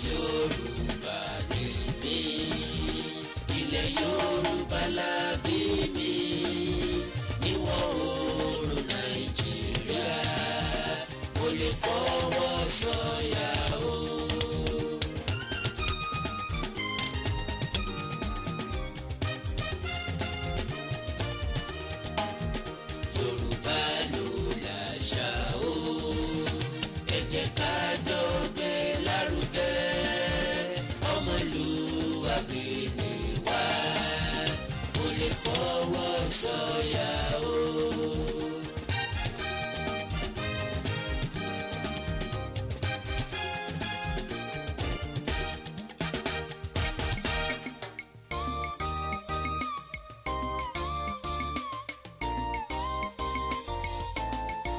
Yorùbá ni mí, ilẹ̀ Yorùbá la bí mi, níwọ̀ oòrùn Nàìjíríà, mo lè fọwọ́ sọ̀yà o. Yorùbá ló láṣà o, ẹ jẹ́ ká jọ gbé lárugẹ, ọmọlúwàbí ni wá, mo lè fọwọ́ sọ̀yà o.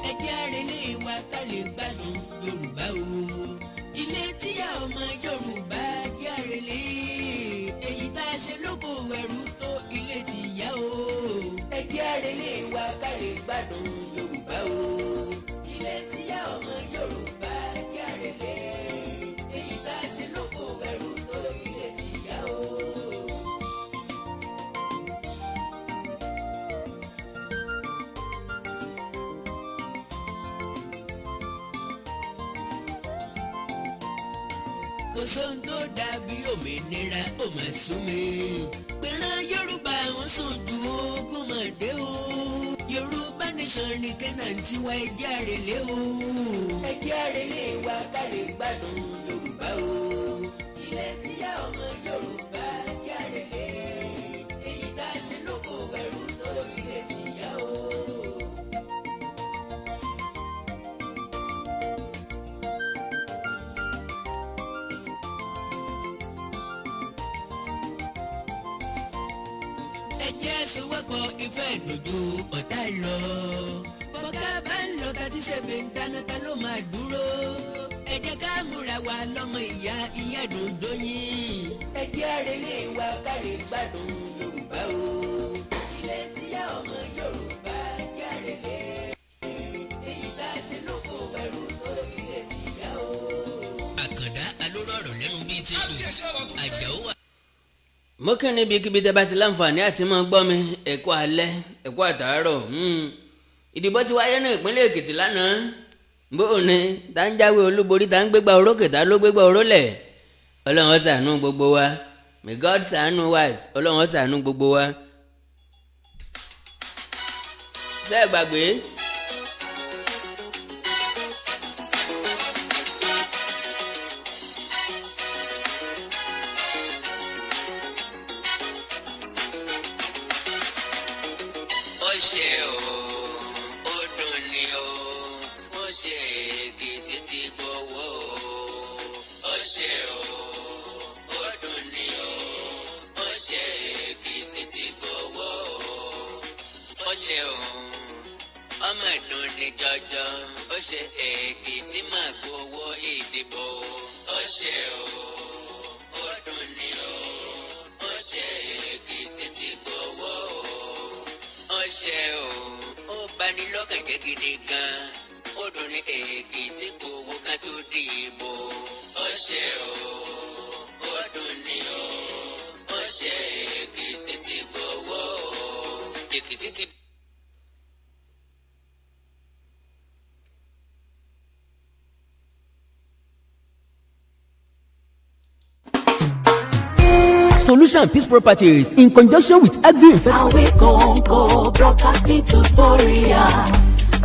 Ẹ jẹ́ àrẹ̀lé wa ká lè gbádùn Yorùbá o, ilé tíyá ọmọ Yorùbá jẹ́ àrẹ̀lé, èyí tá a ṣe lóko ẹrú tó ilé tìyá o. Ẹ jẹ́ àrẹ̀lé wa ká lè gbádùn Yorùbá o, ilé tíyá ọmọ Yorùbá jẹ́ àrẹ̀lé, èyí tá a ṣe lóko ẹrú tó ilé tìyá o. Kò sóhun tó dàbí òmìnira ó máa sún mi, pẹ̀ràn Yorùbá wọn sùn ju ogún mọ̀dé o. Yorùbá nation ní tẹ́nàntì wa ẹ jẹ́ àrẹ̀lé o, ẹ jẹ́ àrẹ̀lé wa ká lè gbádùn Yorùbá o, ilé tíyá ọmọ Yorùbá jẹ́ àrẹ̀lé, èyí tá a ṣe lóko ẹrú tó ilé tìyá o. Ẹ jẹ́ sowọ́pọ̀ ìfẹ́ ìdòjò ọ̀tá lọ, bọ́ká bá ń lọ tàbí sẹ́mi ń dáná ta ló máa dúró. Ẹ jẹ́ ká múra wa lọ́mọ ìyá ìyá dòdò yín. Ẹ jẹ́ àrẹ̀lé wa ká lè gbádùn Yorùbá o, ilé tíyá ọmọ Yorùbá jẹ́ àrẹ̀lé, èyí tá a ṣe lóko ẹrú tó ilé tìyá o. Àkàndá alóró ọ̀rọ̀ lẹ́nu bíi ti lù Àjàó wà. Mo kí ni ibikíbi tẹ́ bá ti láǹfààní àti máa gbọ́ mi, ẹ kú alẹ́ ẹ kú àtàárọ̀. Ìdìbò ti wáyé ní ìpínlẹ̀ Èkìtì lánàá, bóun ni tá ń jáwé olúborí tá ń gbégbá orókè tá ló gbégbá orólẹ̀. Ọlọ́run ó ṣàánú gbogbo wa, may God ṣàánú wa, Ọlọ́run ó ṣàánú gbogbo wa. Ṣé ẹ gbàgbé? Ó ṣe o, ó dùn ni o, ó ṣe Èkìtì ti gbowó o. Ó ṣe o, ó dùn ni o, ó ṣe Èkìtì ti gbowó o. Ó ṣe o, ọmọ ìdùn ni jọjọ, ó ṣe Èkìtì máa gbowó ìdìbò. Ó ṣe o, ó dùn ni o, ó ṣe Èkìtì ti gbowó o. Ó ṣe o, ó bani lọ́kàn jẹ́ gidi gan, ó dùn ní Èkìtì gbowó ká tó dìbò. Ó ṣe o, ó dùn ní o, ó ṣe Èkìtì ti gbowó o. Èkìtì ti. Solution Peace Properties in conjunction with Agri Investment. And we go broadcasting tutorial.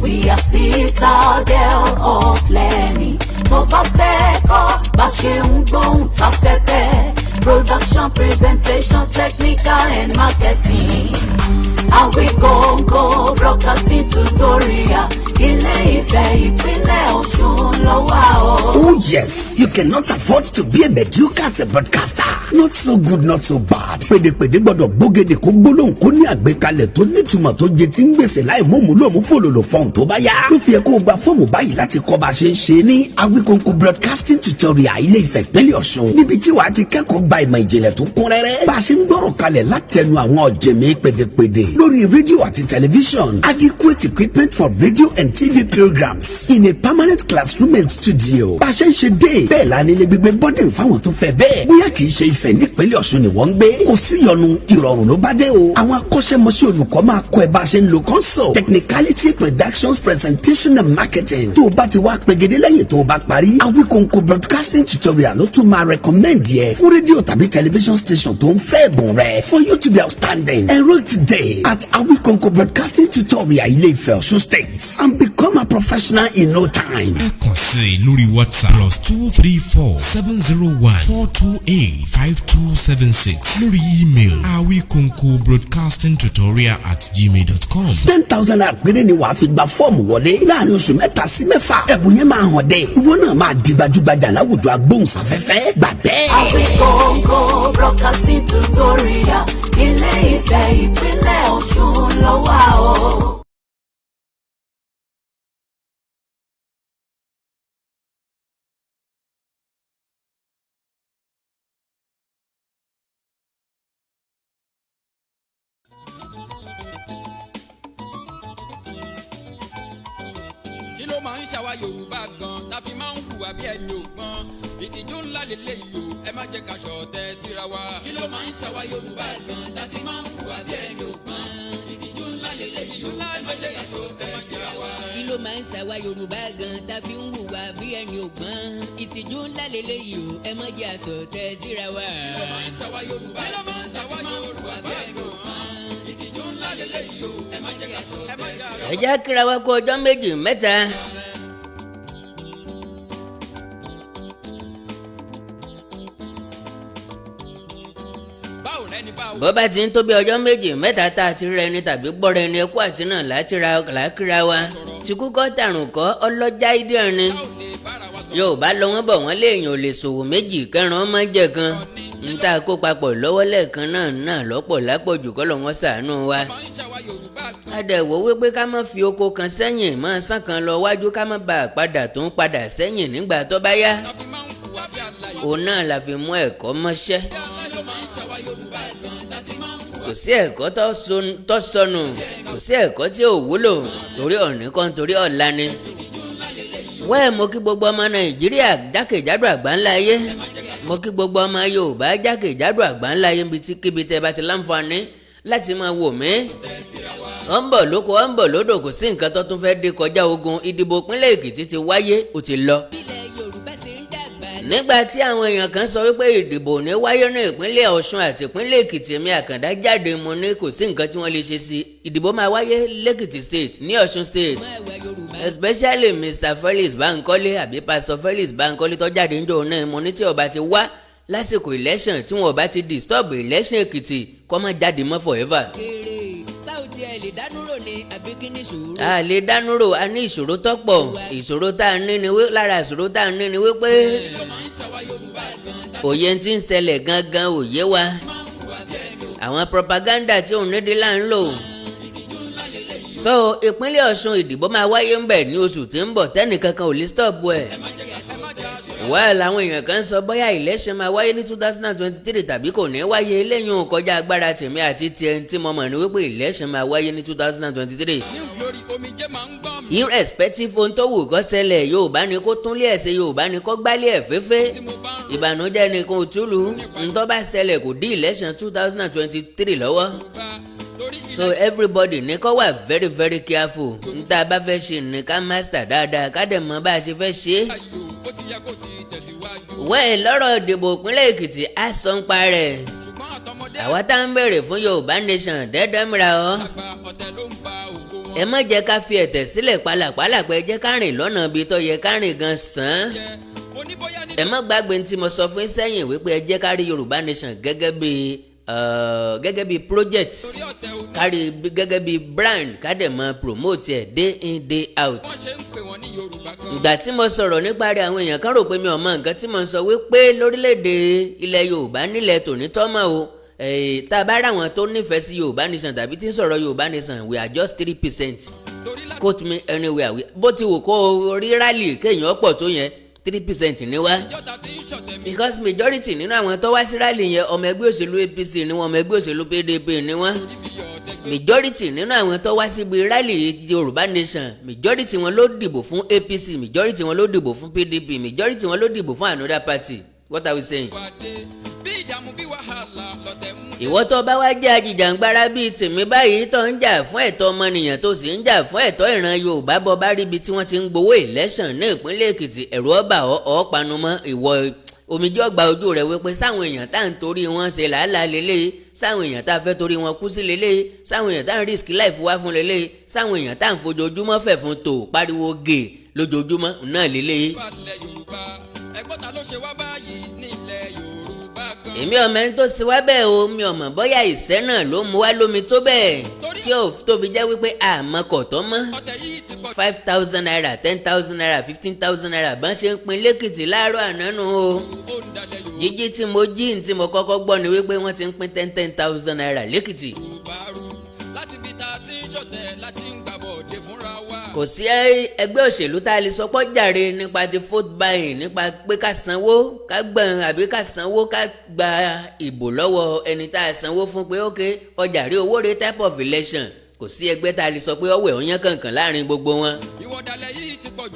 We are citadel of learning. Tó bá fẹ́ kọ́ bá ṣe ń gbóhùn sáfẹ́fẹ́. Production, presentation, technical and marketing. And we go broadcasting tutorial. Ilé-Ifẹ̀ ìpínlẹ̀ Ọ̀ṣun ló wà o. Oh yes, you cannot afford to be a mediocre as a broadcaster. Not so good, not so bad. Pèdèpèdè gbọ́dọ̀ gbógede kó gbólóhùn kó ní àgbékalẹ̀ tó nítumọ̀ tó jẹ tí ń gbèsè láì mọ̀mú lòmú fòlòlò fọ́ọ̀n tó bá yá. Ló fi yẹ kó o gba fọ́ọ̀mù báyìí láti kọ́ bá a ṣe ń ṣe ní Awikonko broadcasting tutorial Ilé-Ifẹ̀ ìpínlẹ̀ Ọ̀ṣun. Níbi tí wàá ti kẹ́kọ̀ọ́ gba ìmọ̀ ìjìnlẹ̀ tó kún rẹ́rẹ́. Bá a ṣe ń gbọ́rọ̀ kalẹ̀ látẹnu àwọn ọ̀jẹ̀mí pèdèpèdè lórí rédíò àti tẹlifíṣọ̀n. Adequate equipment for radio and TV programs in a permanent classroom and studio. Bá a ṣe ń ṣe dé bẹ́ẹ̀ la nílé gbígbé bọ́dìn fáwọn tó fẹ́ bẹ́ẹ̀ bóyá kì í ṣe Ifẹ̀ nípínlẹ̀ Ọ̀ṣun ni wọ́n ń gbé kò sí yọnu ìrọ̀rùn ló bá dé o àwọn akọ́ṣẹ́mọṣẹ́ olùkọ́ máa kọ́ ẹ bá a ṣe ń lo console technicality productions presentation and marketing tó o bá ti wá pegedé lẹ́yìn tó o bá parí Awikonko broadcasting tutorial ló tún máa recommend yẹ fún rédíò tàbí television station tó ń fẹ́ ẹ̀bùn rẹ̀ for you to be outstanding enroll today at Awikonko broadcasting tutorial Ilé-Ifẹ̀ Ọ̀ṣun State and become a professional in no time. ẹ kàn sí lórí WhatsApp +234-701-428-5276 lórí email awikonkobroadcastingtutorial@gmail.com. 10,000 naira péré ni wàá fi gba fọ́ọ̀mù wọlé láàrin oṣù 3 sí 4 ẹ̀bùn yẹn máa hàn dé ìwọ náà máa di gbajúgbajà láwùjọ agbóhùnsáfẹ́fẹ́ gbà bẹ́ẹ̀. Awikonko broadcasting tutorial Ilé-Ifẹ̀ ìpínlẹ̀ Ọ̀ṣun ló wà o. kí ló máa ń ṣàwa Yorùbá gan tá fi máa ń hùwà bí ẹni ògbọ́n ìtìjú ńlá lélẹ́yìí o ẹ má jẹ́ ká ṣọ̀tẹ̀ síra wa. kí ló máa ń ṣàwa Yorùbá gan tá fi máa ń hùwà bí ẹni ògbọ́n ìtìjú ńlá lélẹ́yìí o ẹ má jẹ́ ká ṣọ̀tẹ̀ síra wa. kí ló máa ń ṣàwa Yorùbá gan tá fi ń hùwà bí ẹni ògbọ́n ìtìjú ńlá lélẹ́yìí o ẹ má jẹ́ àṣọ̀tẹ̀ síra wa. kí ló máa ń ṣàwa Yorùbá gan tá fi máa ń hùwà bí ẹni ògbọ́n ìtìjú ńlá lélẹ́yìí o ẹ má jẹ́ ká ṣọ̀tẹ̀ síra wa. ẹ jẹ́ kíra wa kú ọjọ́ 2 3. bó bá ti ń tó bí ọjọ́ 2 3 tá a ti rẹ ni tàbí gbọ́ra ẹni ẹkú àti náà lákìra wa tìkú kọ́ tàrùn kọ́ ọlọ́jà ìdí ẹ̀rin Yorùbá lọ wọ́n bọ̀ wọ́n léèyàn ò lè ṣòwò méjì kẹran ọmọ jẹ kan ń tá a kó papọ̀ lọ́wọ́ lẹ́ẹ̀kan náà lọ́pọ̀ lápọ̀jù kọ́ lọ́ wọ́n ṣàánú wa. adẹ̀wò wípé ká má fi oko kan sẹ́yìn máa sán kan lọ wájú ká má bàa padà tó ń padà sẹ́yìn nígbà tó bá yá òun náà la fi mú ẹ̀kọ́ mọ́ṣẹ́. kò sí ẹ̀kọ́ tó sọnù kò sí ẹ̀kọ́ tí ò wúlò torí ọ̀nì kan torí ọ̀la ni. wẹ́ẹ̀ mo kí gbogbo ọmọ Nàìjíríà jákèjádò àgbáńlá ayé mo kí gbogbo ọmọ Yorùbá jákèjádò àgbáńlá ayé níbi tí kíbi tẹ́ bá ti láǹfààní láti máa wò mí. ó ń bọ̀ lóko ó ń bọ̀ lódò kò sí nǹkan tó tún fẹ́ dé kọjá ogun ìdìbò ìpínlẹ̀ Èkìtì ti wáyé ó ti lọ. nígbà tí àwọn èèyàn kan sọ wípé ìdìbò ní wáyé ní ìpínlẹ̀ Ọ̀ṣun àti ìpínlẹ̀ Èkìtì mi Àkàndá jáde mo ní kò sí nǹkan tí wọ́n lè ṣe sí ìdìbò máa wáyé lẹ́kìtì state ní Ọ̀ṣun state especially Mr. Felix Bankole àbí Pastor Felix Bankole tó jáde níjọ́ náà mo ní tí ó bá ti wá lásìkò election tí wọn ò bá ti disturb election Èkìtì kó má jáde mọ́ forever. sáùtì ẹ lè dánúrò ní àbí kí ní ìṣòro. a lè dánúrò a ní ìṣòro tó pọ̀ ìṣòro tá a ní ni wí lára ìṣòro tá a ní ni wípé òye tí ń ṣẹlẹ̀ gangan òye wa àwọn propaganda tí òun nídìí là ń lò. so ìpínlẹ̀ Ọ̀ṣun ìdìbò máa wáyé ń bẹ̀ ní oṣù tí ń bọ̀ tẹ́nìkankan ò lè stop ẹ̀. well àwọn èèyàn kan sọ bóyá election máa wáyé ní 2023 tàbí kò ní wáyé eléyìí ò kọjá agbára tèmi àti tiẹ̀ tí mo mọ̀ ní wípé election máa wáyé ní 2023. irrespective ohun tó wù kó ṣẹlẹ̀ Yorùbá ni kó túnlé ẹ̀ ṣe Yorùbá ni kó gbálé ẹ̀ fẹ́fẹ́ ìbànújẹ́ ni kò túlù ntọ́ bá ṣẹlẹ̀ kò dí election 2023 lọ́wọ́. so everybody ní kó wà very very careful níta bá fẹ́ ṣe ní ká master dáadáa ká dẹ̀ mọ̀ bá a ṣe fẹ́ ṣe. wẹ́ẹ̀ lọ́rọ̀ ìdìbò ìpínlẹ̀ Èkìtì á sọ ń pa rẹ̀ àwa tá ń bèrè fún Yorùbá nation dẹ́dẹ́ mìíràn ọ́ ẹ má jẹ́ ká fi ẹ̀tẹ̀ sílẹ̀ pálapàla pé jẹ́ ká rìn lọ́nà ibi tó yẹ ká rìn gan sàn. ẹ má gbàgbé tí mo sọ fún sẹ́yìn wípé ẹ jẹ́ ká rí Yorùbá nation gẹ́gẹ́ bí project kárí gẹ́gẹ́ bí brand ká dẹ̀ mọ́ promote ẹ̀ day in day out. ìgbà tí mo sọ̀rọ̀ nípa rẹ̀ àwọn èèyàn kan rò pé mi ò mọ nǹkan tí mo sọ wípé lórílẹ̀‐èdè ilẹ̀ Yorùbá nílẹ̀ tòní tọ́mọ̀ o tá a bá rà wọn tó nífẹ̀ẹ́ sí Yorùbá nation tàbí tí ń sọ̀rọ̀ Yorùbá nation we are just 3%. quote me anywhere bó ti wò kó rí rally kéèyàn pọ̀ tó yẹn 3% ní wá. because majority nínú àwọn tó wá sí rally yẹn ọmọ ẹgbẹ́ òṣèlú APC ni wọn ọmọ ẹgbẹ́ òṣèlú PDP ni wọn. majority nínú àwọn tó wá síbi rally Yorùbá Nation majority wọn ló dìbò fún APC majority wọn ló dìbò fún PDP majority wọn ló dìbò fún another party. What are we saying? Ìwọ tó bá wá jẹ́ ajìjàngbara bíi tèmi báyìí tó ń jà fún ẹ̀tọ́ ọmọnìyàn tó sì ń jà fún ẹ̀tọ́ ìran Yorùbá bọ́ bá ríbi tí wọ́n ti ń gbowó election ní ìpínlẹ̀ Èkìtì ẹ̀rù ọba ọ̀ panumọ́ ìwọ omijé ọgbà ojú rẹ̀ wípé sáwọn èèyàn tá à ń torí wọn ṣe làálàá lélẹ́yìí sáwọn èèyàn tá a fẹ́ torí wọn kú sí lélẹ́yìí sáwọn èèyàn tá à ń risk life wá fún lélẹ́yìí sáwọn èèyàn tá à ń fojoojúmọ́ fẹ̀ fún tò pariwo gè lójoojúmọ́ náà lélẹ́yìí. Èmi ọmọ ẹni tó ṣe wá bẹ́ẹ̀ o mi ọmọ bóyá ìṣẹ́ náà ló mú wá lómi tó bẹ́ẹ̀ tí ò tó fi jẹ́ wípé àmọ́ kọ̀tọ́ mọ́ 5,000 naira 10,000 naira 15,000 naira bá ṣe ń pín lẹ́kìtì láàárọ̀ àná nù o jíjí tí mo jí tí mo kọ́kọ́ gbọ́ ni wípé wọ́n ti ń pín 10,000 naira lẹ́kìtì. Kò sí ẹgbẹ́ òṣèlú tá a lè sọ pọ́ jàre nípa ti vote buying nípa pé ká sanwó ká gbọ̀n àbí ká sanwó ká gba ìbò lọ́wọ́ ẹni tá a sanwó fún pé ok ọjà rí owó rẹ type of election kò sí ẹgbẹ́ tá a lè sọ pé ọwọ́ ẹ̀ ọ̀yán kankan láàrin gbogbo wọn.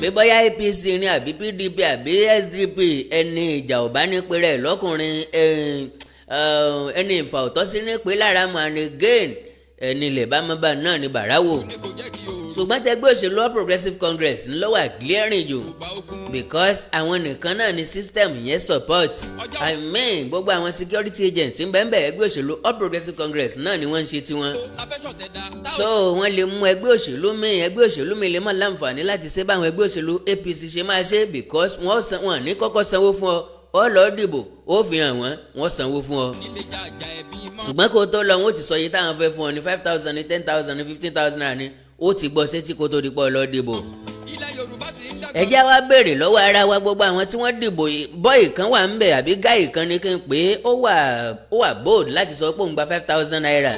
bí bóyá APC ni àbí PDP àbí SDP ẹni ìjà ò bá ní pẹ́rẹ́ lọ́kùnrin ẹni ìfà òtọ́sí ní pé lára mọ̀ and again ẹni ilẹ̀ bá mọ́ bá náà ní bàráwò. ṣùgbọ́n tẹgbẹ́ òṣèlú All Progressives Congress ń lọ́wọ́ clearing jù because àwọn nìkan náà ni system yẹn support I mean gbogbo àwọn security agents ń bẹ́ẹ̀ ẹgbẹ́ òṣèlú All Progressives Congress náà ni wọ́n ń ṣe tiwọn. So wọ́n lè mú ẹgbẹ́ òṣèlú mi lè mọ̀ láǹfààní láti ṣe báwọn ẹgbẹ́ òṣèlú APC ṣe máa ṣe because wọ́n ní kọ́kọ́ sanwó fún ọ lọ dìbò ó fi hàn wọ́n sanwó fún ọ. ṣùgbọ́n kó tó lọ wọ́n ti sọ iye táwọn fẹ́ fún ọ ní 5,000 ní 10,000 ní 15,000 naira ni ó ti gbọ́ sétí kó tó di pọ̀ lọ dìbò. ẹ já wa béèrè lọ́wọ́ ara wa gbogbo àwọn tí wọ́n dìbò bọ́ì kan wà ń bẹ̀ àbí gáì kan ní kí n pé ó wà bold láti sọ pé òun gba 5,000 naira.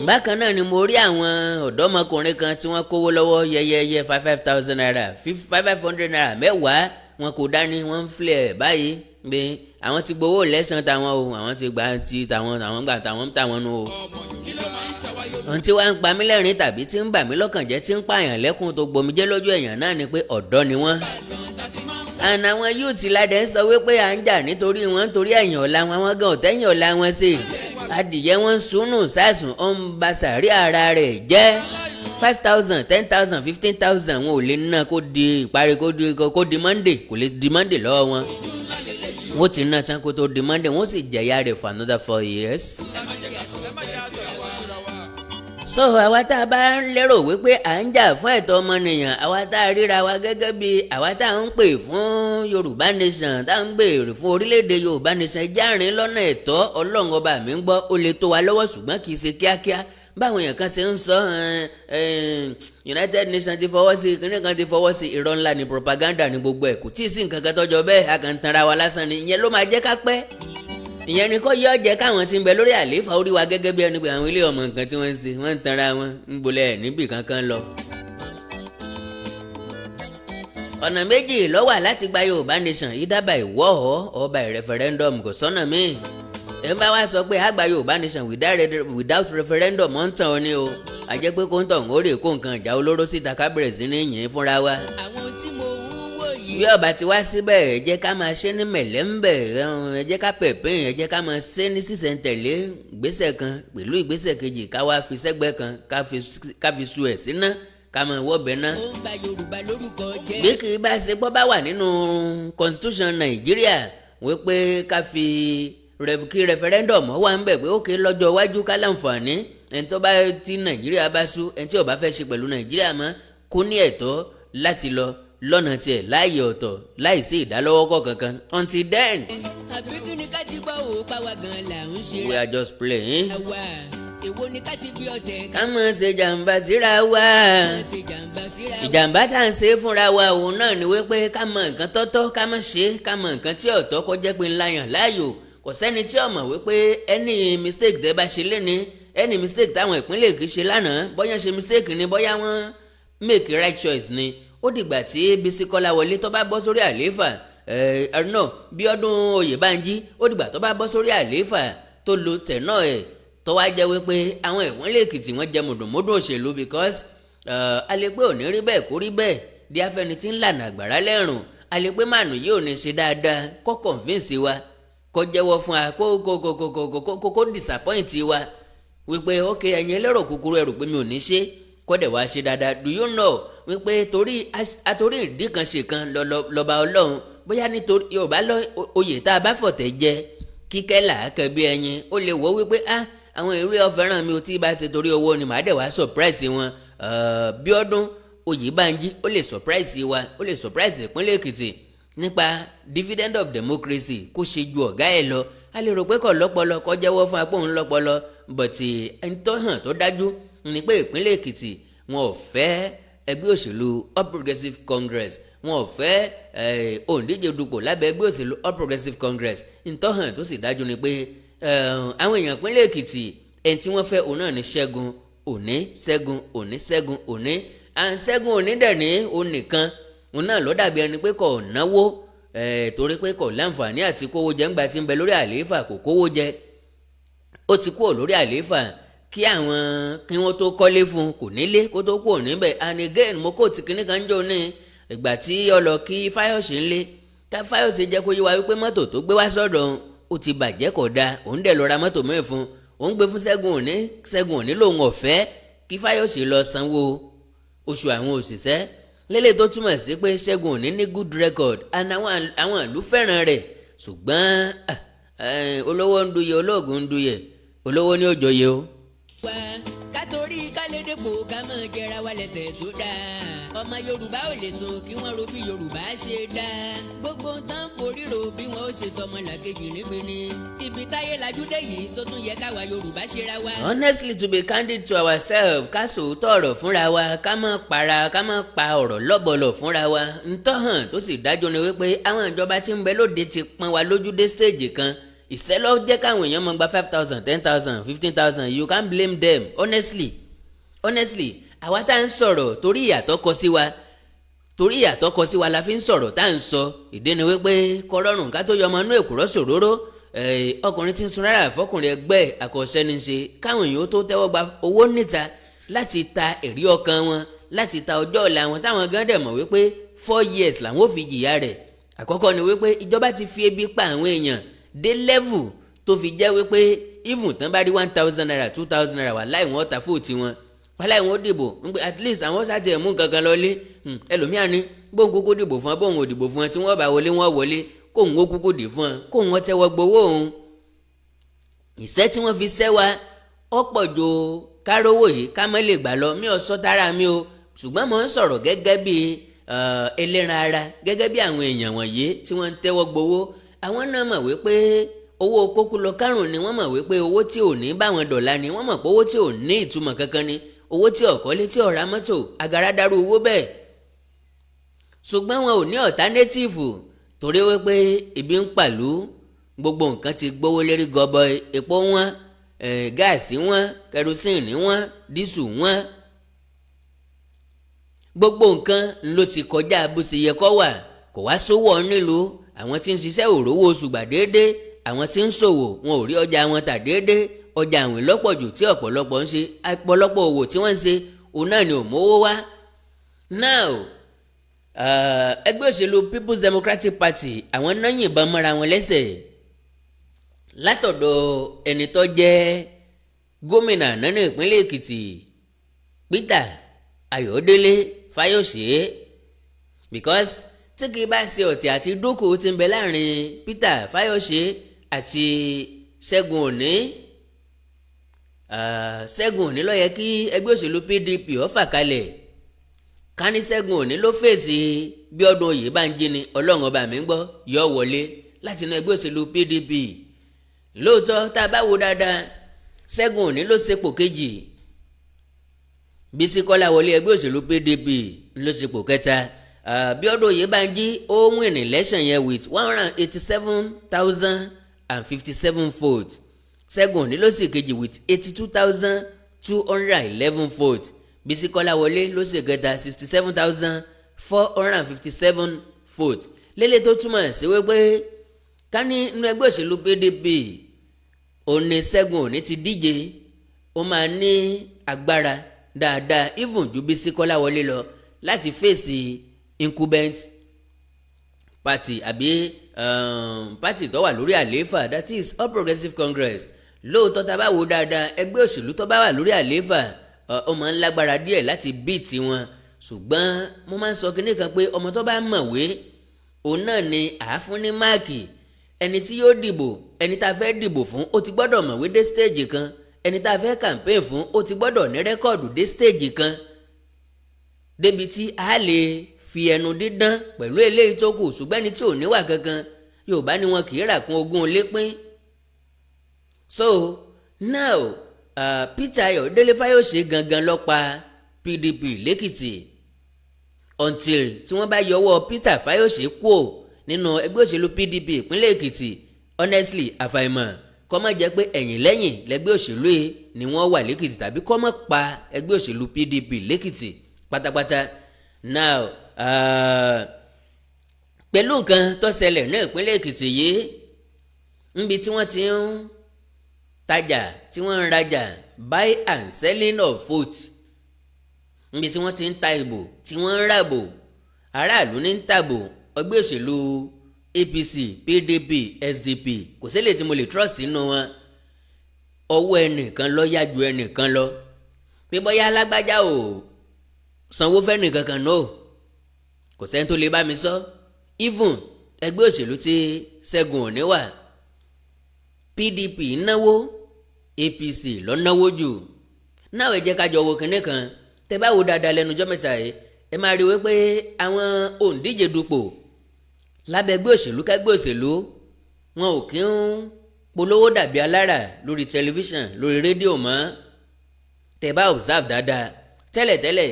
bákan náà ni mo rí àwọn ọ̀dọ́mọkùnrin kan tí wọ́n kówó lọ́wọ́ yẹyẹyẹ 5,000 naira 500 naira mẹ́wàá wọn kò dání wọ́n ń filẹ̀ báyìí pé àwọn ti gbowó lẹ́sàn táwọn o àwọn ti gbà ti tàwọn àwọn gbà táwọn nù o. ohun tí wàá ń pa mí lẹ́rìn tàbí tí ń bà mí lọ́kàn jẹ́ tí ń pààyàn lẹ́kùn tó gbomijẹ́ lójú èèyàn náà ni pé ọ̀dọ́ ni wọ́n. àná àwọn yúùtì ládẹ́ ń sọ wípé à ń jà nítorí wọn nítorí ẹ̀yìn ọ̀la wọn gan ọ̀tẹ́yìn ọ̀la wọn ṣe adìyẹ wọn ń sunú sásùn ó ń ba sàárì ara rẹ̀ jẹ́ 5,000 10,000 15,000 wọn ò lè ná kó di ìparí kó di Monday kò lè di Monday lọ́wọ́ wọn wọ́n ti ná tán kó tó di Monday wọ́n sì jẹ̀yà rẹ̀ for another 4 years. So àwa tá a bá ń lérò wípé à ń jà fún ẹ̀tọ́ ọmọnìyàn àwa tá a ríra wa gẹ́gẹ́ bí àwa tá a ń pè fún Yorùbá Nation tá a ń gbèrè fún orílẹ̀-èdè Yorùbá Nation járin lọ́nà ẹ̀tọ́ Ọlọ́run ọba mi ń gbọ́ ó lè tó wa lọ́wọ́ ṣùgbọ́n kì í ṣe kíákíá báwọn èèyàn kan ṣe ń sọ United Nations ti fọwọ́ sí kíní kan ti fọwọ́ sí irọ́ ńlá ni propaganda ni gbogbo ẹ̀ kò tí ì sí nǹkan kan tọ́jọ́ bẹ́ẹ̀ a kàn ń tanra wa lásán ni ìyẹn ló máa jẹ́ ká pẹ́ ìyẹn ni kò yọ jẹ́ káwọn tí ń bẹ lórí àlééfà orí wa gẹ́gẹ́ bí ẹni pé àwọn ilé ọmọ nǹkan tí wọ́n ń ṣe wọ́n ń tanra wọn ń bolẹ̀ níbì kankan lọ. ọ̀nà méjì ló wà láti gba Yorùbá Nation either by war or by referendum kò sọ́nà míì ẹ bá wá sọ pé àgbà Yorùbá Nation without referendum ọ̀ ń tàn ọ́ ní o àjẹ́ pé kó ń tàn ó rè kó nǹkan ìjà olóró síta ká bẹ̀rẹ̀ sí ní yìn fúnra wa. àwọn tí mo wúwo yìí. bí ọba ti wá síbẹ̀ ẹ jẹ́ ká máa ṣe ní mẹ̀lẹ́ńbẹ̀ ẹ jẹ́ ká pẹ̀pẹ́ ẹ jẹ́ ká máa ṣe ní sísẹ̀ntẹ̀lé ìgbésẹ̀ kan pẹ̀lú ìgbésẹ̀ kejì ká wá fi sẹ́gbẹ́ kan ká fi su ẹ̀ síná ká máa wọ́bẹ̀ ná. ó ń ba Yorùbá lórúkọ jẹ́. bí kì í bá ṣe gbọ́ bá wà nínú constitution Nàìjíríà wípé ká fi kí referendum wà ń bẹ̀ pé ó ké lọ́jọ́ iwájú ká láǹfààní ẹni tó bá ti Nàìjíríà bá sú ẹni tí ó bá fẹ́ ṣe pẹ̀lú Nàìjíríà mọ́ kó ní ẹ̀tọ́ láti lọ lọ́nà tiẹ̀ láàyè ọ̀tọ̀ láì sí ìdálọ́wọ́kọ̀ kankan until then. àbí kí ni ká ti gbọ́ òun pàwọ́ gan-an là ń ṣe. we are just playing. àwa èwo ni ká ti bí ọ̀tẹ̀. ká mọ̀ ṣe jàǹbá síra wa. ìjàǹbá tá à ń ṣe fúnra wa òun náà ni wípé ká mọ̀ nǹkan tọ́tọ́ ká mọ̀ ṣe ká mọ̀ nǹkan tí ọ̀tọ̀ kó jẹ́ pé ńlá yàn láàyò kò sẹ́ni tí ó mọ̀ wípé any mistake tẹ́ bá ṣe léni any mistake táwọn ìpínlẹ̀ Èkìtì ṣe lánàá bóyá ṣe mistake ni bóyá wọ́n make right choice ni ó dìgbà tí Bísí Kọ́láwọlé tó bá bọ́ sórí àlééfà bí ọdún Oyèbánjí ó dìgbà tó bá bọ́ sórí àlééfà tó lo tẹ̀nà ẹ̀ tó wá jẹ́ wípé àwọn ìpínlẹ̀ Èkìtì wọ́n jẹ mùdùnmúdùn òṣèlú because a lè pé òní rí bẹ́ẹ̀ kó rí bẹ́ẹ̀ di afẹ́ni tí ń lànà àgbàrá lẹ́rùn a lè pé mànú yìí ò ní ṣe dáadáa kó convince wa kó jẹ́wọ́ fún wa kó disappoint wa wípé ok ẹ̀yin ẹlẹ́rọ kúkúrú ẹrù pé mi ò ní ṣe kó dẹ̀ wá ṣe dáadáa do you know wípé torí ìdí kan ṣe kan lọ́ba ọlọ́run bóyá nítorí yorùbá lọ oyè tá a bá fọ̀tẹ̀ jẹ kíkẹ́ làákẹ́ bí ẹyin ó lè wọ́ wípé àwọn èrè ọ̀fẹ́ràn mi ò tí ì bá ṣe torí owó ni màá dẹ̀ wá surprise wọn Bíọ́dún Oyèbánjí ó lè surprise wa ó lè surprise ìpínlẹ̀ Èkìtì nípa dividend of democracy kó ṣe ju ọ̀gá ẹ̀ lọ a lè rò pé kò lọ́pọlọ kó jẹ́wọ́ fún apóhùn lọ́pọlọ bọ̀tì ẹni tó hàn tó dájú ni pé ìpínlẹ̀ Èkìtì wọn ò fẹ́ ẹgbẹ́ òṣèlú All Progressives Congress wọn ò fẹ́ òǹdíje dupò lábẹ́ ẹgbẹ́ òṣèlú All Progressives Congress ntọ́ hàn tó sì dájú ni pé àwọn èèyàn ìpínlẹ̀ Èkìtì ẹni tí wọ́n fẹ́ òun náà ni Ṣẹ́gun Òní Ṣẹ́gun Òní dẹ̀ ní òun nìkan òun náà ló dàbí ẹni pé kò náwó torí pé kò láǹfààní àti kówó jẹ ńgbà tí ń bẹ lórí àlééfà kò kówó jẹ ó ti kúrò lórí àlééfà kí wọ́n tó kọ́lé fún kò nílé kó tó kúrò níbẹ̀ and again mo kò tí kinní kan jò ní ìgbà tí ó lọ kí Fáyọ̀ṣe ńlé ká Fáyọ̀ṣe jẹ́ kó yé wa wípé mọ́tò tó gbé wá sọ́dọ̀ ó ti bàjẹ́ kò dáa òun dẹ̀ lọ ra mọ́tò mẹ́rin fún òun gbé fún Ṣẹ́gun Òní lòun ọ̀fẹ́ kí Fáyọ̀ṣe lọ sanwó oṣù àwọn òṣìṣẹ́ lélẹ̀ tó túmọ̀ sí pé Ṣẹ́gun Òní ní good record and àwọn ìlú fẹ́ràn rẹ̀ ṣùgbọ́n olówó ń duyè olóògùn ń duyè olówó ní òjòyè o. wá ká torí ká lè dépò ká máa jẹra wa lẹ́sẹ̀ sódà ọmọ Yorùbá ò lè sùn kí wọ́n ro bí Yorùbá ṣe dá gbogbo tán foríro bí wọ́n ó ṣe sọmọ làkejì níbi ni ibi táyé lajú dé yìí sótún yẹ káwa Yorùbá ṣera wa. Honestly, to be candid to ourselves ká sòótọ́ ọ̀rọ̀ fúnra wa ká má pa ọ̀rọ̀ lọ́bọ̀lọ̀ fúnra wa ntọ́hàn tó sì dájú ni wípé àwọn ìjọba tí ń bẹ lóde ti pọ́n wa lójú dé stage kan ìṣẹ́lọ́ jẹ́ káwọn èèyàn máa gba 5,000 10,000 15,000 you can't blame them honestly àwa tá à ń sọ̀rọ̀ torí ìyàtọ̀ kọ sí wa la fi ń sọ̀rọ̀ tá à ń sọ ìdí ni wípé kọ́rọ́rùn ká tó yọ ọmọ inú èkùrọ́ sòróró ọkùnrin tí ń sun rárá fọkùnrin ẹgbẹ́ àkọsẹ́ ní ṣe káwọn èèyàn tó tẹ́wọ́ gba owó níta láti ta ẹ̀rí ọkàn wọn láti ta ọjọ́ ọ̀la wọn táwọn gan dẹ̀ mọ̀ wípé 4 years làwọn ò fi jìyà rẹ̀ àkọ́kọ́ ni wípé ìjọba ti fi ebi pa àwọn èèyàn dé level tó fi jẹ́ wípé even tán bá rí 1,000 naira 2,000 naira wà láì wọ́n ta fóòtì wọn pálá ìwọ̀n dìbò at least àwọn sáti ẹ̀mú kankan lọlé ẹlòmíà ni bóun kúkú dìbò fún ẹ bóun ò dìbò fún ẹ tí wọ́n bá wọlé wọ́n wọlé kóun ó kúkú dì fún ẹ kóun wọ́n tẹ́wọ́ gbowó òun. ìṣẹ́ tí wọ́n fi ṣẹ́ wa ọ̀pọ̀ jò kárówó yìí ká mọ́ lè gbà lọ mí ò sọ tára mi o ṣùgbọ́n mo ń sọ̀rọ̀ gẹ́gẹ́ bí ẹlẹ́ran ara gẹ́gẹ́ bí àwọn èèyàn wọ̀nyí tí wọ́n ń tẹ́wọ́ gbowó àwọn náà mọ̀ wípé owó kókó lọ kárùn ni wọ́n mọ̀ wípé owó tí ò ní báwọn dọ̀la ni wọ́n mọ̀ pé owó tí ò ní ìtumọ̀ kankan ni owó tí ọ̀kọ́lé tí ọ̀rá mọ́tò agara dárú owó bẹ́ẹ̀ ṣùgbọ́n wọn ò ní ọ̀tánétìfù torí wípé ebi ń pàlú gbogbo nǹkan ti gbówó lérí gọbọi epo wọn gáàsì wọn kẹrosíìnì wọn dísù wọn gbogbo nǹkan ló ti kọjá bó ṣe yẹ kó wà kò wá sówó nílùú àwọn tí ń ṣiṣẹ́ ò rówó oṣù gbà déédéé àwọn tí ń ṣòwò wọn ò rí ọjà wọn tà déédéé ọjà àwìn lọ́pọ̀ jù tí ọ̀pọ̀lọpọ̀ ń ṣe ọ̀pọ̀lọpọ̀ òwò tí wọ́n ń ṣe òun náà ni ò mówó wá. now ẹgbẹ́ òṣèlú People's Democratic Party àwọn náà yìnbọn mọ́ra wọn lẹ́sẹ̀ látọ̀dọ̀ ẹni tó jẹ́ gómìnà nínú ìpínlẹ̀ Èkìtì Peter Ayọ̀délé Fáyọ̀ṣe because tí kì í bá ṣe ọ̀tẹ̀ àti dúkùú tí ń bẹ láàrin Peter Fáyọ̀ṣe àti Ṣẹ́gun Òní Ṣẹ́gun Òní ló yẹ kí ẹgbẹ́ òṣèlú PDP ó fà kalẹ̀ ká ní Ṣẹ́gun Òní ló fèsì Bíọ́dún Oyèbánjí ni Ọlọ́run ọba mi ń gbọ́ yọ wọlé láti inú ẹgbẹ́ òṣèlú PDP lóòótọ́ tá a bá wo dáadáa Ṣẹ́gun Òní ló ṣepò kejì Bísí Kọ́láwọlé ẹgbẹ́ òṣèlú PDP ló ṣepò kẹta Bíọ́dún Oyèbánjí ó win election yẹn with 187,057 votes Ṣẹ́gun Òní ló sì kejì with 82,211 votes Bísí Kọ́láwọlé ló sì kẹta 67,457 votes lélẹ̀ tó túmọ̀ sí wípé ká ní inú ẹgbẹ́ òṣèlú PDP òní Ṣẹ́gun Òní ti díje ó máa ní agbára dáadáa even ju Bísí Kọ́láwọlé lọ láti fèsì incumbent party àbí party tó wà lórí àlééfà that is All Progressives Congress. Lóòótọ́ tá a bá wò dáadáa ẹgbẹ́ òṣèlú tó bá wà lórí àlééfà ó máa ń lágbára díẹ̀ láti bíìtì wọn, ṣùgbọ́n mo máa ń sọ kinní kan pé ọmọ tó bá mọ̀wé òun náà ni àáfún ní máàkì. Ẹni tí yóò dìbò, ẹni tá a fẹ́ dìbò fún ó ti gbọ́dọ̀ mọ̀wé dé stage kan, ẹni tá a fẹ́ campaign fún ó ti gbọ́dọ̀ ní rẹ́kọ̀dù dé stage kan débi tí a lè fi ẹnu dídán pẹ̀lú eléyìí tó kù. Ṣùgbọ́n ẹni tí ò níwà kankan Yorùbá ni wọn kì í rà kún ogún lépín. So now Peter Ayọ̀délé Fáyọ̀ṣe gangan ló pa PDP lẹ́kìtì until tí wọ́n bá yọwọ́ Peter Fáyọ̀ṣe kúò nínú ẹgbẹ́ òṣèlú PDP ìpínlẹ̀ Èkìtì. Honestly àfàìmọ̀ kó má jẹ́ pé ẹ̀yìn lẹ́yìn lẹ́gbẹ́ òṣèlú yìí ni wọ́n wà lẹ́kìtì tàbí kó má pa ẹgbẹ́ òṣèlú PDP lẹ́kìtì pátápátá. Now pẹ̀lú nǹkan tó ṣẹlẹ̀ ní ìpínlẹ̀ Èkìtì yìí níbi tí wọ́n ti ń tajà tí wọ́n ń rajà buy and selling of vote, níbi tí wọ́n ti ń ta ìbò tí wọ́n ń ràbò, aráàlú ní ń tàbò, ẹgbẹ́ òṣèlú APC, PDP, SDP kò sílẹ̀ tí mo lè trust nínú wọn. Ọwọ́ ẹnìkan ló yá ju ẹnìkan lọ. Pé bóyá alágbájá ò sanwó fẹ́ni kankan náà kò sẹ́ni tó lè bá mi sọ. Even ẹgbẹ́ òṣèlú tí Ṣẹ́gun Òní wà PDP náwó, APC ló náwó jù. Náà ẹ jẹ́ ká jọ wo kinní kan. Tẹ́ bá wo dáadáa lẹ́nu ọjọ́ mẹ́ta yìí ẹ máa rí wípé àwọn òǹdíje dupò lábẹ́ ẹgbẹ́ òṣèlú kẹ́gbẹ́ òṣèlú wọn ò kí ń polówó dàbí alára lórí tẹlifíṣàn lórí rédíò mọ́. Tẹ́ bá observe dáadáa tẹ́lẹ̀tẹ́lẹ̀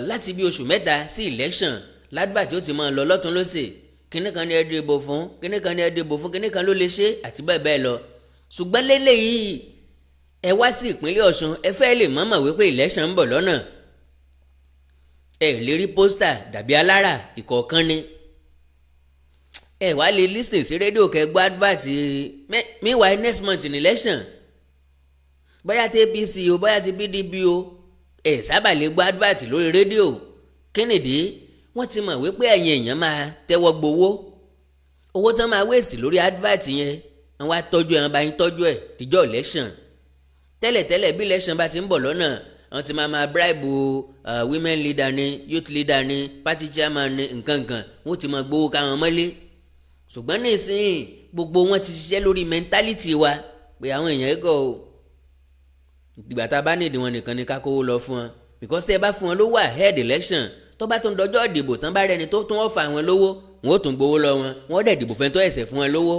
láti bí oṣù mẹ́ta sí election ládùúgbà tí ó ti máa lọ lọ́tún lọ́sẹ̀ kíní kan ní ẹ dìbò fún, kíní kan ní ẹ dìbò fún, kíní kan ló lè ṣe àti bẹ́ẹ̀ bẹ́ẹ̀ lọ. Ṣùgbọ́n lélẹ́yìí ẹ wá sí ìpínlẹ̀ Ọ̀ṣun ẹ fẹ́ lè mọ̀mọ̀ wípé election ń bọ̀ lọ́nà. Ẹ lè rí pósítà dàbí alára ìkọ̀ọ̀kan ni. Ẹ wá lè listen sí rédíò kẹgbọ́ advert meanwhile next month in election bóyá ti APC o bóyá ti PDP o ẹ sábà lè gbọ́ advert lórí rédíò. Kínìdí wọ́n ti mọ̀ wípé ẹ̀yin èèyàn máa tẹ́wọ́ gbowó, owó tán máa waste lórí advert yẹn wọ́n wá tọ́jú ẹ̀ wọ́n bá yín tọ́jú ẹ̀ díjọ́ election. Tẹ́lẹ̀tẹ́lẹ̀ bí election bá ti ń bọ̀ lọ́nà wọ́n ti máa bribe women leader ni, youth leader ni, party chairman ni, nǹkankan wọ́n ti máa gbowó káwọn mọ́lé. Ṣùgbọ́n nísìnyí gbogbo wọn ti ṣiṣẹ́ lórí mentality wa pé àwọn èèyàn ẹ̀gọ́ o ìgbà tá a bá nídìí wọn nìkan ni ká kówó lọ fún wọn because tẹ́ ẹ bá fún wọn lówó ahead election tó bá tún dọjọ́ ìdìbò tán bá rẹni tó tún ọ̀fà wọn lówó wọn ó tún gbowó lọ wọn dẹ̀ dìbò fẹ́ tó ẹ̀sẹ̀ fún wọn lówó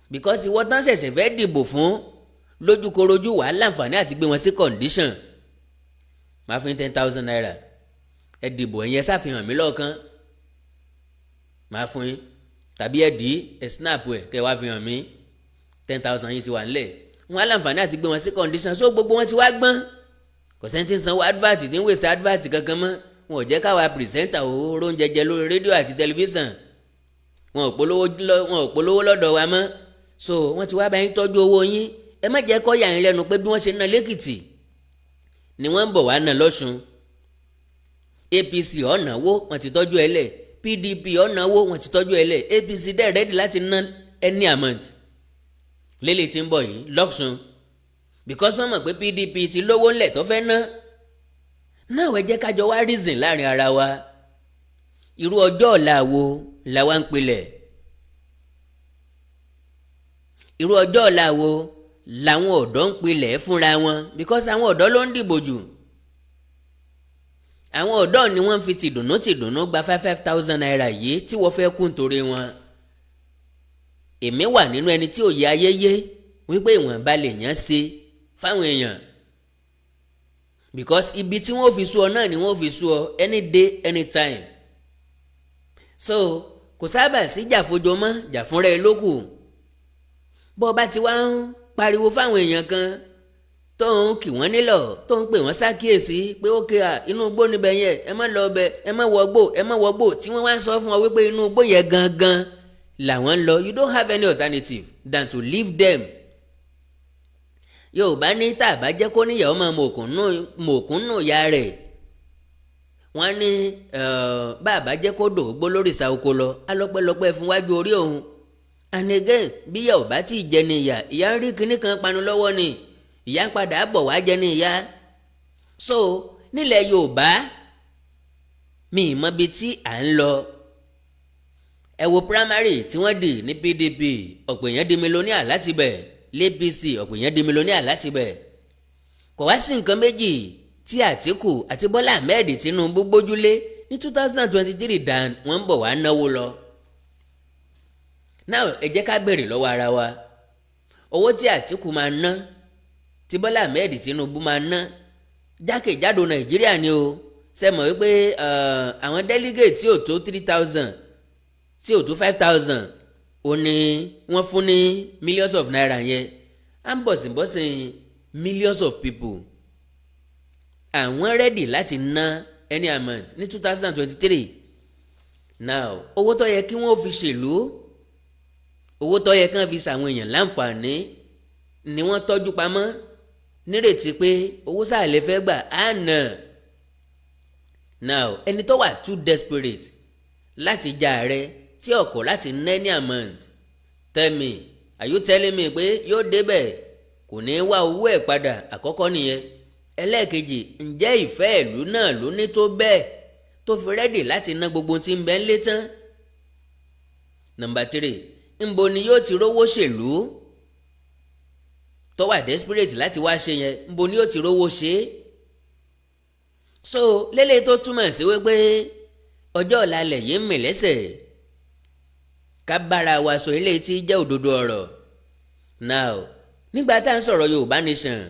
because ìwọ tán ṣẹ̀ṣẹ̀ fẹ́ dìbò fún lójúkorojú wàá láǹfààní àti gbé wọn sí condition. Máa fún 10,000 naira ẹ dìbò ẹ̀yẹ ṣàfihàn mí lọ́ọ̀kan máa fún yín tàbí ẹ dì í ẹ snap ẹ kẹ wá fi hàn mí 10,000 yìí ti wà nílẹ̀. Wọn á láǹfààní àti gbé wọn sí condition so gbogbo wọn ti wá gbọ́n kò sẹ́ni tí ń sanwó advert tí ń waste advert kankan mọ́. Wọn ò jẹ́ káwa pìrìsẹ́ńtà òórò oúnjẹ jẹ lórí rédíò àti tẹlifíṣàn, wọn ò polówó lọ́dọ̀ wa mọ́. So wọ́n ti wá bá yín tọ́jú owó yín. Ẹ má jẹ́ kó yà yín lẹ́nu pé bí wọ́n ṣe ná lẹ́kìtì ni wọ́n ń bọ̀ wá ná lọ́ṣun. APC ọ̀nàwó wọn ti tọ́jú ẹ lẹ̀, PDP ọ̀nàwó wọn ti tọ́jú ẹ lẹ̀, APC dẹ̀ rẹ́dì láti ná any amount lélẹ̀ tí ń bọ̀ yìí lọ́ṣun because wọ́n mọ̀ pé PDP ti lówó ńlẹ̀ tó fẹ́ ná. Náà wẹ́ jẹ́ kájọ wá reason láàrin ara wa irú ọjọ́ ọ̀la wo la wá ń pilẹ̀, irú ọjọ́ ọ̀la wo làwọn ọ̀dọ́ ń pilẹ̀ fúnra wọn because àwọn ọ̀dọ́ ló ń dìbò jù. Àwọn ọ̀dọ́ ni wọ́n fi tìdùnnú gba 5,000 naira yìí tí wọ́n fẹ́ kún torí wọn. Èmi wà nínú ẹni tí òye ayé yé wípé ìwọ̀nba lè yàn ṣe fáwọn èèyàn because ibi tí wọ́n fi sú ọ náà ni wọ́n fi sú ọ any day anytime. So kò sábà sí jàfojò mọ́ jàfúnra ẹ lókù. Bọ́ bá ti wá ń pariwo fáwọn èèyàn kan tó ń kì wọ́n nílọ̀ tó ń pè wọ́n ṣàkíyèsí pé ókè inú igbó níbẹ̀ yẹn ẹ má lọ bẹ̀ ẹ má wọgbó tí wọ́n wá ń sọ fún ọ wípé inú igbó yẹn gangan làwọn ń lọ. You don't have any alternative than to leave them Yorùbá ní tàbá jẹ́ kó níyàwó máa mọ̀ọ́kún nù ya rẹ̀. Wọ́n ní bàbá jẹ́ kó dògbó lórí ìsà oko lọ alọ́pẹ́lọpẹ́ fún wájú orí òun. And again bí ìyá ò bá tí ì jẹ ní ìyá ń rí kinní kan panu lọ́wọ́ ni ìyá ń padà bọ̀ wá jẹ ní ìyá. So nílẹ̀ Yorùbá mi ì mọbi tí à ń lọ. Ẹ wo primary tí wọ́n dì ní PDP ọ̀pọ̀ èèyàn di mílíọ̀nìà láti bẹ̀ l'APC ọ̀pọ̀ èèyàn di mílíọ̀nìà láti bẹ̀. Kò wá sí nǹkan méjì tí Àtíkù àti Bọ́lá Ahmed Tinubu gbójúlé ní 2023 dan wọ́n ń bọ̀ wá náwó lọ. Now ẹ jẹ́ ká bèrè lọ́wọ́ ara wa owó tí Àtíkù máa ná tí Bọ́lá Ahmed Tinubu máa ná jákèjádò Nàìjíríà ni o. Ṣé mọ̀ wípé àwọn delegate tí ò tó 3,000 tí ò tó 5,000 ò ní wọ́n fún ní millions of naira yẹn à ń bọ̀sìnbọ̀sìn millions of people. Àwọn ready láti ná any amount ní 2023. Now owó tó yẹ kí wọ́n fi ṣèlú owó tó yẹ kán fi ṣàwọn èèyàn láǹfààní ni wọ́n tọ́jú pamọ́ nírètí pé owó sáàlẹ̀ fẹ́ gbà á nà. Now ẹni tó wà too desperate láti ja ààrẹ tí ọkọ̀ láti ná any amount tell me are you telling me pé yóò débẹ̀ kò ní wá owó ẹ̀ padà? Àkọ́kọ́ nìyẹn. Ẹlẹ́ẹ̀kejì ǹjẹ́ ìfẹ́ ìlú náà ló ní tó bẹ́ẹ̀ tó fi rẹ́dì láti ná gbogbo tí ń bẹ ń lé tán? Number 3 ńbo ni yóò ti rówó ṣèlú tó wà desperate láti wá ṣe yẹn ńbo ni yóò ti rówó ṣe é? So lélẹ̀ tó túmọ̀ sí wípé ọjọ́ ọ̀la lẹ̀ yìí ń mì lẹ́sẹ̀ ká bára wa sọ ilé tí jẹ́ òdodo ọ̀rọ̀. Now nígbà tá à ń sọ̀rọ̀ Yorùbá Nation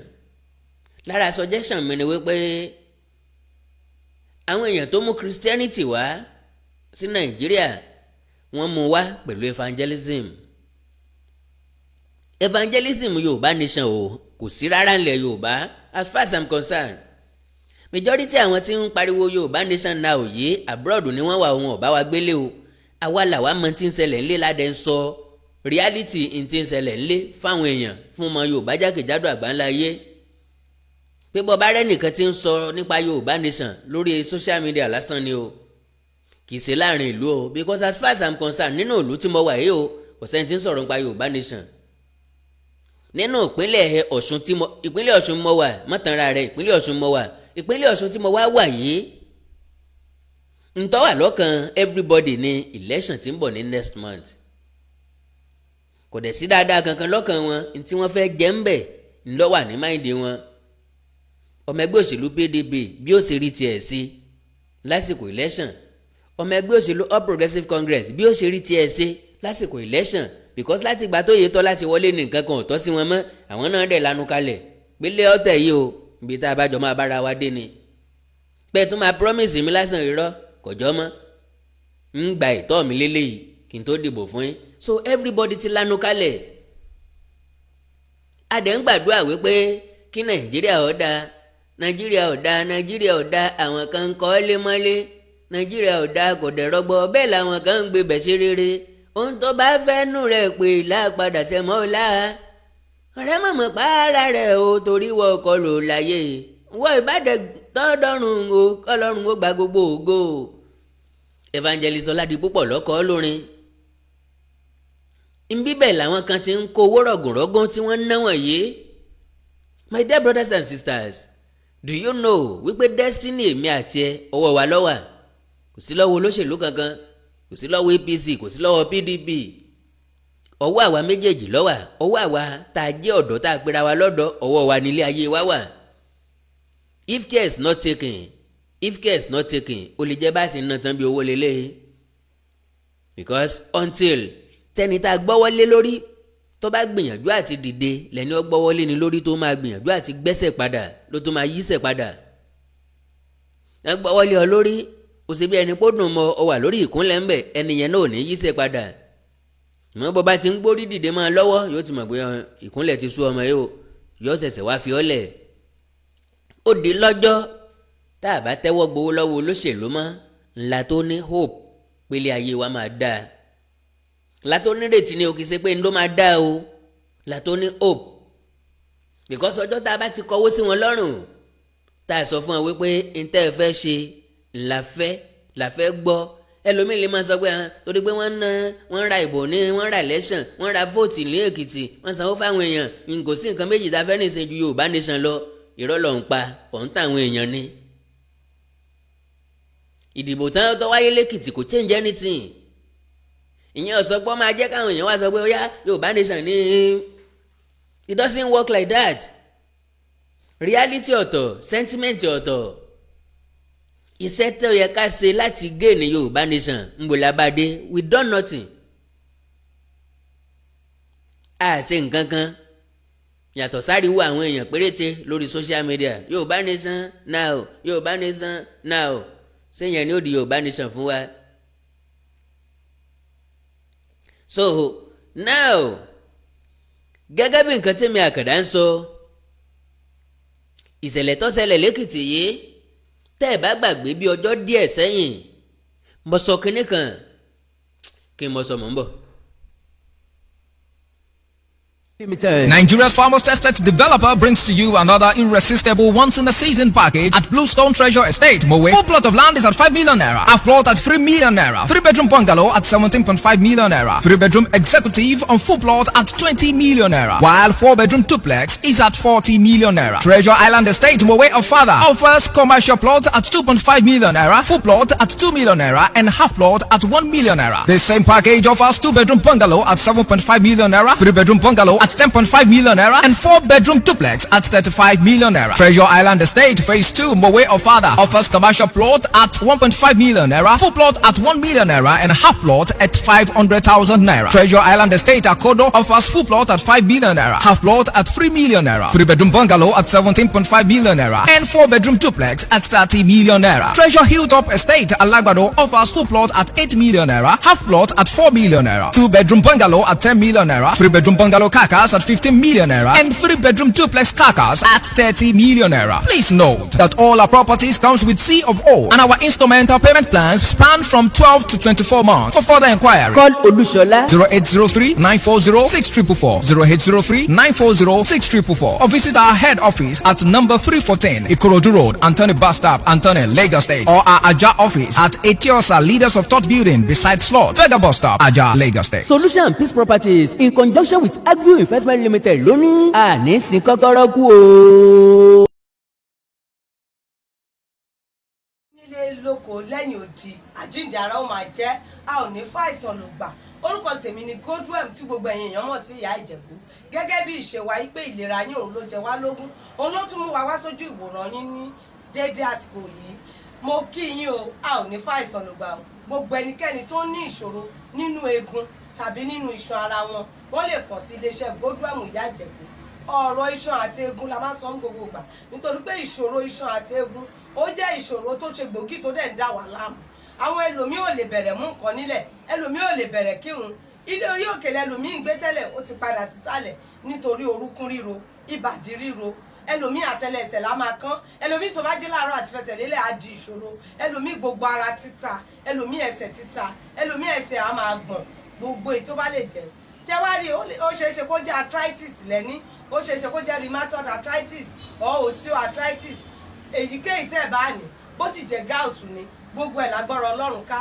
lára suggestion mi ni wípé àwọn èèyàn tó mú Christianity wá sí Nàìjíríà wọ́n mú wá pẹ̀lú evangelism Yorùbá Nation o kò sí rárá ńlẹ̀ Yorùbá as far as I'm concerned. Majority àwọn tí ń pariwo Yorùbá Nation náà ò yé abroad ni wọ́n wà wọn ò bá wa gbélé o. Àwa làwa mọ tí ń ṣẹlẹ̀ ńlé ládẹ́ ń sọ reality ń tí ń ṣẹlẹ̀ ńlé fáwọn èèyàn fún ọmọ Yorùbá jákèjádò àgbáńlá ayé. Pé bọ́ bá rẹ́ nìkan tí ń sọ nípa Yorùbá Nation lórí social media lásán ni o kì í ṣe láàrin ìlú o because as far as I'm concerned nínú ìlú tí mo wà yìí o kò sẹ́ni tí ń sọ̀rọ̀ nípa Yorùbá Nation. Nínú ìpínlẹ̀ Ọ̀ṣun mo wà mọ́tànra rẹ̀ ìpínlẹ̀ Ọ̀ṣun mo wà ìpínlẹ̀ Ọ̀ṣun tí mo wà yìí ń tó wà lọ́kàn everybody ní election tí ń bọ̀ ní next month. Kò dẹ̀ sí dáadáa kankan lọ́kàn wọn tí wọ́n fẹ́ jẹ́ ń bẹ̀ ń lọ wà ní máìndì wọn. Ọmọ ẹgbẹ́ òṣèlú PDP bí ó ṣe rí tiẹ̀ sí lásìkò election ọmọ ẹgbẹ́ òṣèlú All Progressives Congress bí ó ṣe rí tiẹ̀ ṣe lásìkò election because láti ìgbà tó yẹ tọ́ láti wọlé ní nǹkan kan ò tọ́ sí wọn mọ́ àwọn náà dẹ̀ lanu kalẹ̀ pélé ọ̀tẹ̀ yìí o ibi tá a bá jọ máa bára wa dé ni pé tó máa promise mi lásán irọ́ kọjọ́ mọ́ ń gba ìtọ́ mi lélẹ́yìí kí n tó dìbò fún yín so everybody ti lanu kalẹ̀. A dẹ̀ ń gbàdúrà wípé kí Nàìjíríà ó dáa Nàìjíríà ò dáa Nàìjíríà ò dáa àwọn kan ń kọ́ lé mọ́lé Nàìjíríà ò dáa kò dẹ̀ rọgbọ bẹ́ẹ̀ làwọn kan ń gbé bẹ̀ sí rere ohun tó bá fẹ́ nù rẹ̀ pé láàpadà sẹ́mọ́ ọ̀la ọ̀rẹ́ mọ̀mọ́ pààrà rẹ̀ o torí wọ ọkọ lò láyé wọ ìbàdàn tọ́dọ̀rùn o kọlọ́run ó gba gbogbo ògo. Evangelist Ọládipúpọ̀ lọ́kọ́ lórin nbíbẹ̀ làwọn kan ti ń kó owó rọ̀gùnrọ̀gùn tí wọ́n ń ná wọ̀nyí. My dear brothers and sisters, do you know wípé destiny èmi àti ẹ ọwọ́ wa lọ́wà kò sí lọ́wọ́ olóṣèlú kankan kò sí lọ́wọ́ APC kò sí lọ́wọ́ PDP ọwọ́ àwa méjèèjì lọ́wà ọwọ́ àwa tá a jẹ́ ọ̀dọ́ tá a pera wa lọ́dọ̀ ọwọ́ wa nílé ayé wa wà. If care is not taken ó lè jẹ́ bá a sì ń ná tán bí owó lélẹ̀ because until tẹni tá a gbọ́wọ́lé lórí tó bá gbìyànjú àti dìde lẹ́ni ó gbọ́wọ́lé ni lórí tó máa gbìyànjú àti gbẹ́sẹ̀ padà ló tó máa yísẹ̀ padà. ẹ gbọ́wọ́lé ọ lórí ó ṣe bí ẹni pó dùn mọ́ ọ wà lórí ìkúnlẹ̀ ńbẹ̀ ẹni yẹn náà ò ní yísẹ̀ padà. mọ́ bọ́ bá ti ń gbórí dìde máa lọ́wọ́ yóò ti mọ̀ pé ìkúnlẹ̀ ti sú ọmọ yóò ṣẹ̀ṣẹ̀ wá fi ọ́ lẹ̀. ó di lọ́jọ́ tá a bá tẹ́wọ́ gbowó lọ́wọ́ olóṣèlú mọ́ ńlá tó ní hope pélé ayé wa máa dáa. ńlá tó nírètí ni o kì í ṣe pé ńlọ máa dáa o ńlá tó ní hope because ọjọ́ tá a bá ti kọwó sí wọn lọ́rùn tá a sọ fún wọn wípé ntẹ́ ẹ fẹ́ ṣe la fẹ́ gbọ́ ẹlòmíì lè máa sọ pé torí pé wọ́n ra ìbò ní wọ́n ra election wọ́n ra vote ní Èkìtì wọ́n sanwó fáwọn èèyàn kò sí nǹkan méjì tá a fẹ́ nìsín ju Yorùbá nation lọ irọ́ ló ń pa òun táwọn èèyàn ni. ìdìbò tán tó wáyé lẹ́kìtì kò change anything ìyẹn ọ̀sọ́gbọ́n máa jẹ́ káwọn èèyàn wá sọ pé ó yá Yorùbá nation ní it doesn't work like that reality ọ̀tọ̀ sentiment ọ̀tọ̀ iṣẹ́ tó yẹ ká ṣe láti gain ní Yorùbá nation ń bò lábàdé we done nothing a ṣe nǹkan kan yàtọ̀ sáriwo àwọn èèyàn péréte lórí social media Yorùbá nation now Yorùbá nation now sẹ́yìn ni ó di Yorùbá nation fún wa. So now gẹ́gẹ́ bí nǹkan tí mi Àkàndá ń sọ ìṣẹ̀lẹ̀ tó ṣẹlẹ̀ lẹ́kìtì yìí tẹ́ ẹ̀ bá gbàgbé bí ọjọ́ díẹ̀ sẹ́yìn mo sọ kinní kan kí n mọ sọ mọ́ ń bọ̀. Nigeria's farmers tested developer brings to you another irresistible once-in-a-season package at Bluestone Treasure Estate, Mowe. Full plot of land is at 5 million naira. Half plot at 3 million naira. 3-bedroom bungalow at 17.5 million naira. 3-bedroom executive on full plot at 20 million naira. While 4-bedroom duplex is at 40 million naira. Treasure Island Estate, Mowe of Father offers commercial plot at 2.5 million naira. Full plot at 2 million naira and half plot at 1 million naira. The same package offers 2-bedroom bungalow at 7.5 million naira. 3-bedroom bungalow at 10.5 million naira and 4-bedroom duplex at 35 million naira. Treasure Island Estate Phase 2 Mowe of Father offers commercial plot at 1.5 million naira, full plot at 1 million naira and half plot at 500,000 naira. Treasure Island Estate Akodo offers full plot at 5 million naira, half plot at 3 million naira, 3-bedroom bungalow at 17.5 million naira and 4-bedroom duplex at 30 million naira. Treasure Hilltop Estate Alagbado offers full plot at 8 million naira, half plot at 4 million naira, 2-bedroom bungalow at 10 million naira, 3-bedroom bungalow Kakas at 15 million naira and 3-bedroom duplex Kakas at 30 million naira. Please note that all our properties comes with C of O and our instrumental payment plans span from 12 to 24 months. For further inquiry, call Olushola 0803-940-6444, 0803-940-6444 or visit our head office at number 314 Ikorodu Road, Anthony Bus Stop, Anthony, Lagos State, or our Aja office at Etiosa Leaders of Thought Building beside Slot, Vega Bus Stop, Aja, Lagos State. Solution Peace Properties in conjunction with Agview Investment Limited lónìí àní sin kọ́kọ́rọ́ kú o. nílé lóko lẹ́yìn odi àjíǹde ara ó máa jẹ́ a ò ní fàìsàn ló gbà. Orúkọ tèmi ni Godwem tí gbogbo ẹ̀yin èèyàn mọ̀ sí Ìyá Ìjẹ̀bú. Gẹ́gẹ́ bí ìṣe wa pé ìlera yín òun ló jẹ wá lógún, òun ló tún mú wa wá sójú ìwòran yín ní déédéé àsìkò yìí. Mo kí yín o, a ò ní fàìsàn ló gbà o. Gbogbo ẹnikẹ́ni tó ní ìṣòro nínú eegun tàbí nínú iṣan ara wọn, wọ́n lè kàn sí iléeṣẹ́ Godwem Ìyá Ìjẹ̀bú. Ọ̀rọ̀ iṣan àti eegun la máa ń sọ ní gbogbo ìgbà nítorí pé ìṣòro iṣan àti eegun ó jẹ́ ìṣòro tó ṣe gbòógì tó dẹ̀ ń dà wá láàmú. Àwọn ẹlòmíì ò lè bẹ̀rẹ̀ mú nǹkan nílẹ̀, ẹlòmíì ò lè bẹ̀rẹ̀ kírun. Ilé orí òkèlè ẹlòmíì ń gbé tẹ́lẹ̀ ó ti padà sísàlẹ̀ nítorí orúnkún ríro, ìbàdí ríro. Ẹlòmíì àtẹlẹsẹ̀ la máa kán, ẹlòmíì tó bá jí láàárọ̀ àti fẹsẹ̀ lélẹ̀ á di ìṣòro, ẹlòmíì gbogbo ara títa, ẹlòmíì ẹsẹ̀ títa, ẹlòmíì ẹsẹ̀ á máa gbọ̀n, gbogbo èyí tó bá lè jẹ́. Jẹ́wárí ó ṣeéṣe kó jẹ́ arthritis lẹ́ní, ó ṣeéṣe kó jẹ́ rheumatoid arthritis or osteoarthritis. Èyíkéyìí tẹ́ ẹ̀ bá ní, bó sì jẹ́ gout ni, gbogbo ẹ̀ lágbára Ọlọ́run ká.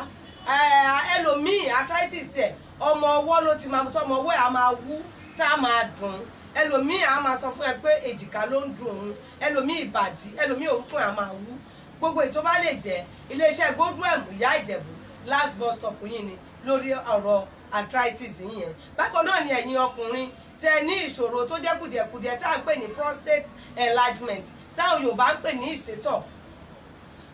Ẹlòmíì arthritis ẹ̀ ọmọ ọwọ́ ló ti máa tọ́ ọmọ ọwọ́ ẹ̀ á máa wú tá a máa dùn. Ẹlòmíì á máa sọ fún ẹ pé èjìká ló ń dùn òun, ẹlòmíì ìbàdí, ẹlòmíì orúnkún á máa wú. Gbogbo èyí tó bá lè jẹ́ iléeṣẹ́ Godwem Ìyá Ìjẹ̀bú last bus stop yín ni lórí ọ̀rọ̀ arthritis yẹn. Bákan náà ni ẹ̀yin ọkùnrin tẹ́ ní ìṣòro tó jẹ́ kùdìẹ̀kùdìẹ̀ tá à ń pè ní prostate enlargement táwọn Yorùbá ń pè ní ìsétọ̀.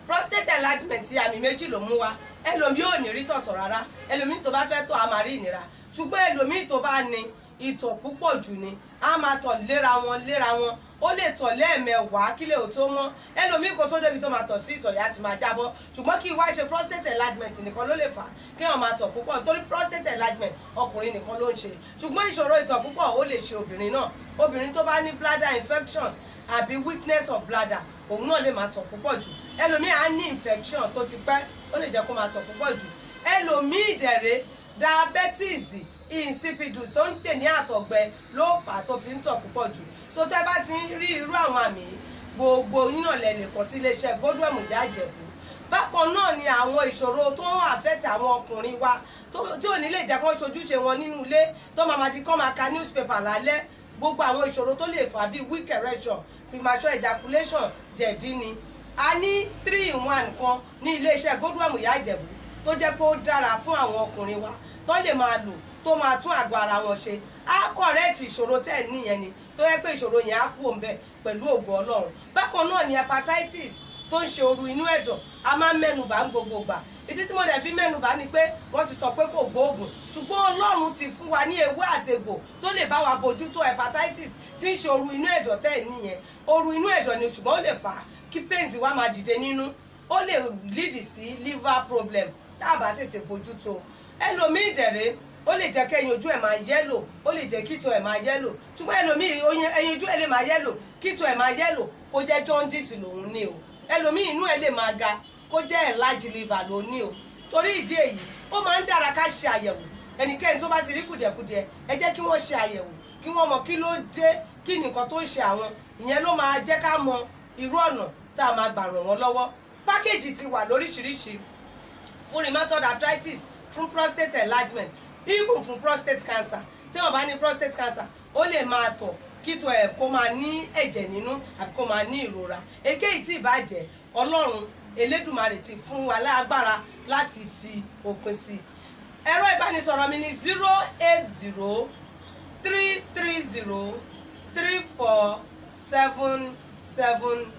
Prostate enlargement àmì méjì ló mú wá. Ẹlòmíì ò ní rí tọ̀tọ̀ rárá, ẹlòmíì tó bá fẹ́ tọ̀ á máa rí ìnira, ṣùgbọ́n ẹlòmíì tó bá ní ìtọ̀ púpọ̀ jù ni á máa tọ̀ léra wọn, ó lè tọ̀ lẹ́ẹ̀mẹwàá kílẹ̀ ò tó mọ́. Ẹlòmíì kò tó débi tó máa tọ̀ sí ìtọ̀ yá ti máa jábọ́, ṣùgbọ́n kí wá ṣe prostate enlargement nìkan ló lè fà á kí wọ́n máa tọ̀ púpọ̀, torí prostate enlargement ọkùnrin nìkan ló ń ṣe, ṣùgbọ́n ìṣòro ìtọ̀ púpọ̀ ó lè ṣe obìnrin náà. Obìnrin tó bá ní bladder infection àbí weakness of bladder òun náà lè máa tọ̀ púpọ̀ jù. Ẹlòmíì á ní infection tó ti pẹ́, ó lè jẹ́ kó máa tọ̀ púpọ̀ jù. Ẹlòmíì dẹ̀rẹ̀ diabetes insipidus tó ń pè ní àtọ̀gbẹ ló fà á tó fi ń tọ̀ púpọ̀ jù. so tẹ́ bá ti ń rí irú àwọn àmì gbogbo yín náà lẹ lè kàn sí iléeṣẹ́ Godwem Ìjẹ̀bú. Bákan náà ni àwọn ìṣòro tó ń àfẹ́tì àwọn ọkùnrin wa tí ò ní lè jẹ́ kó ṣojúṣe wọn nínú ilé tó máa di kọ́ máa ka newspaper lálẹ́. Gbogbo àwọn ìṣòro tó lè fà bíi weak erection, premature ejaculation, jẹ̀dí ni. A ní 3-in-1 kan ní iléeṣẹ́ Godwem Ìjẹ̀bú tó jẹ́ pé ó dára fún àwọn ọkùnrin wa tó lè máa lò tó máa tún àgọ́ ara wọn ṣe. Á kọ̀rẹ́ẹ̀tì ìṣòro tẹ̀ níyẹn ni tó yẹ pé ìṣòro yẹn á kú òǹbẹ pẹ̀lú ògo Ọlọ́run. Bákan náà ni hepatitis tó ń ṣe ooru inú ẹ̀dọ̀ a máa ń mẹ́nubà ń gbogbo gbà. Ìdí tí mo dẹ̀ fi mẹ́nubà ni pé wọ́n ti sọ pé kò gbóògùn ṣùgbọ́n Ọlọ́run ti fún wa ní ewé àti egbò tó lè bá wa bójútó hepatitis tí ń ṣe ooru inú ẹ̀dọ̀ tẹ̀ níyẹn. Ooru inú ẹ̀dọ̀ ni ṣùgbọ́n ó lè fà á kí pains wa máa dìde nínú, ó lè lead sí liver problem tá a bá tètè bójútó. Ẹlòmíì dẹ̀rẹ́ ó lè jẹ́ kẹ́yìn ojú ẹ̀ máa yẹ́lò, ó lè jẹ́ kíto ẹ̀ máa yẹ́lò, ṣùgbọ́n ẹlòmíì ẹyin ojú ẹ̀ lè máa yẹ́lò, kíto ẹ̀ máa yẹ́lò kó jẹ́ jaundice lòun ní o. Ẹlòmíì inú ẹ̀ lè máa ga kó jẹ́ enlarged liver lòun ní o. Torí ìdí èyí ó máa ń dára ká ṣe àyẹ̀wò. Ẹnikẹ́ni tó bá ti rí kùdìẹ̀kudiẹ ẹ jẹ́ kí wọ́n ṣe àyẹ̀wò kí wọ́n mọ kí ló dé, kí nìkan tó ń ṣe àwọn. Ìyẹn ló máa jẹ́ ká mọ irú ọ̀nà tá a máa gbà ràn wọ́n lọ́wọ́. Pákéjì ti wà lóríṣiríṣi fún rheumatoid arthritis, fún prostate enlargement, even fún prostate cancer. Tí wọ́n bá ní prostate cancer ó lè máa tọ̀ kíto ẹ̀ kó máa ní ẹ̀jẹ̀ nínú àbí kó máa ní ìrora. Èkéyìí tí ìbàjẹ́ Ọlọ́run Elédùmarè ti fún wa lágbára láti fi òpin sí. Ẹ̀rọ ìbánisọ̀rọ̀ mi ní 08033034777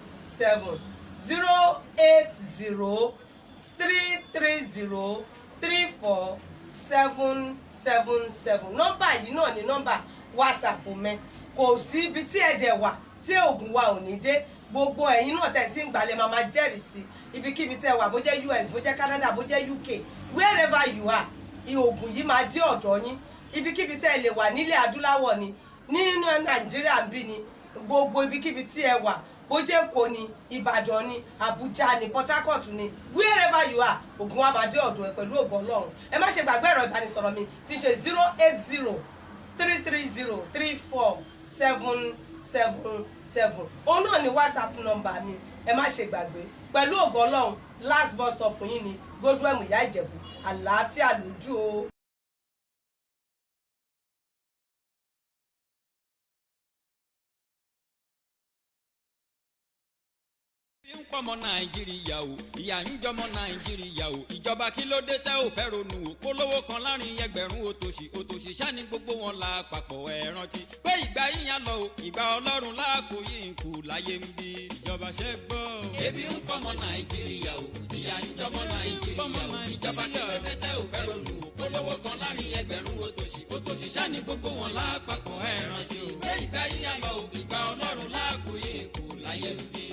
08033034777. Nọ́mbà yìí náà ni nọ́mbà WhatsApp mi. Kò sí ibi tí ẹ̀dẹ̀ wà tí oògùn wa ò ní dé. Gbogbo ẹ̀yin náà tẹ̀ tí ń gbalẹ̀ máa jẹ́rìí sí ibikíbi tẹ́ wà bó jẹ́ US bó jẹ́ Canada bó jẹ́ UK wherever you are oògùn yìí máa dé ọ̀dọ̀ yín. Ibikíbi tẹ́ lè wà nílẹ̀ adúláwọ̀ ni nínú Nàìjíríà ń bí ni gbogbo ibikíbi tí ẹ wà bó jẹ́ Èkó ni Ìbàdàn ni Àbújá ni Port Harcourt ni wherever you are oògùn wa máa dé ọ̀dọ̀ ẹ pẹ̀lú ògo Ọlọ́run. Ẹ má ṣe gbàgbé ẹ̀rọ ìbánisọ̀rọ̀ mi tí ń ṣe 08033034777. Òun náà ni WhatsApp nọ́mbà mi. Ẹ má ṣe gbàgbé pẹ̀lú ògo Ọlọ́run last bus stop yín ni Godwem Ìjẹ̀bú. Àlàáfíà lójú o. bí ń pọmọ Nàìjíríà o ìyà ń jọmọ Nàìjíríà o ìjọba kí ló dé tẹ́ ò fẹ́ ronú o polówó kan láàrin ẹgbẹ̀rún òtòṣì ṣá ní gbogbo wọn la papọ̀ ẹ rántí pé ìgbà yíyan lọ o ìgbà Ọlọ́run láàkó yìí ń kú láyé ń bí ìjọba ṣe gbọ́. ebi ń pọmọ Nàìjíríà o ìyà ń jọmọ Nàìjíríà o ìjọba kí ló dé tẹ́ ò fẹ́ ronú o polówó kan láàrin ẹgbẹ̀rún òtòṣì ṣá ní gbogbo wọn la papọ̀ ẹ rántí pé ìgbà yíyan lọ o ìgbà Ọlọ́run láàkó yìí ń kú láyé ń bí.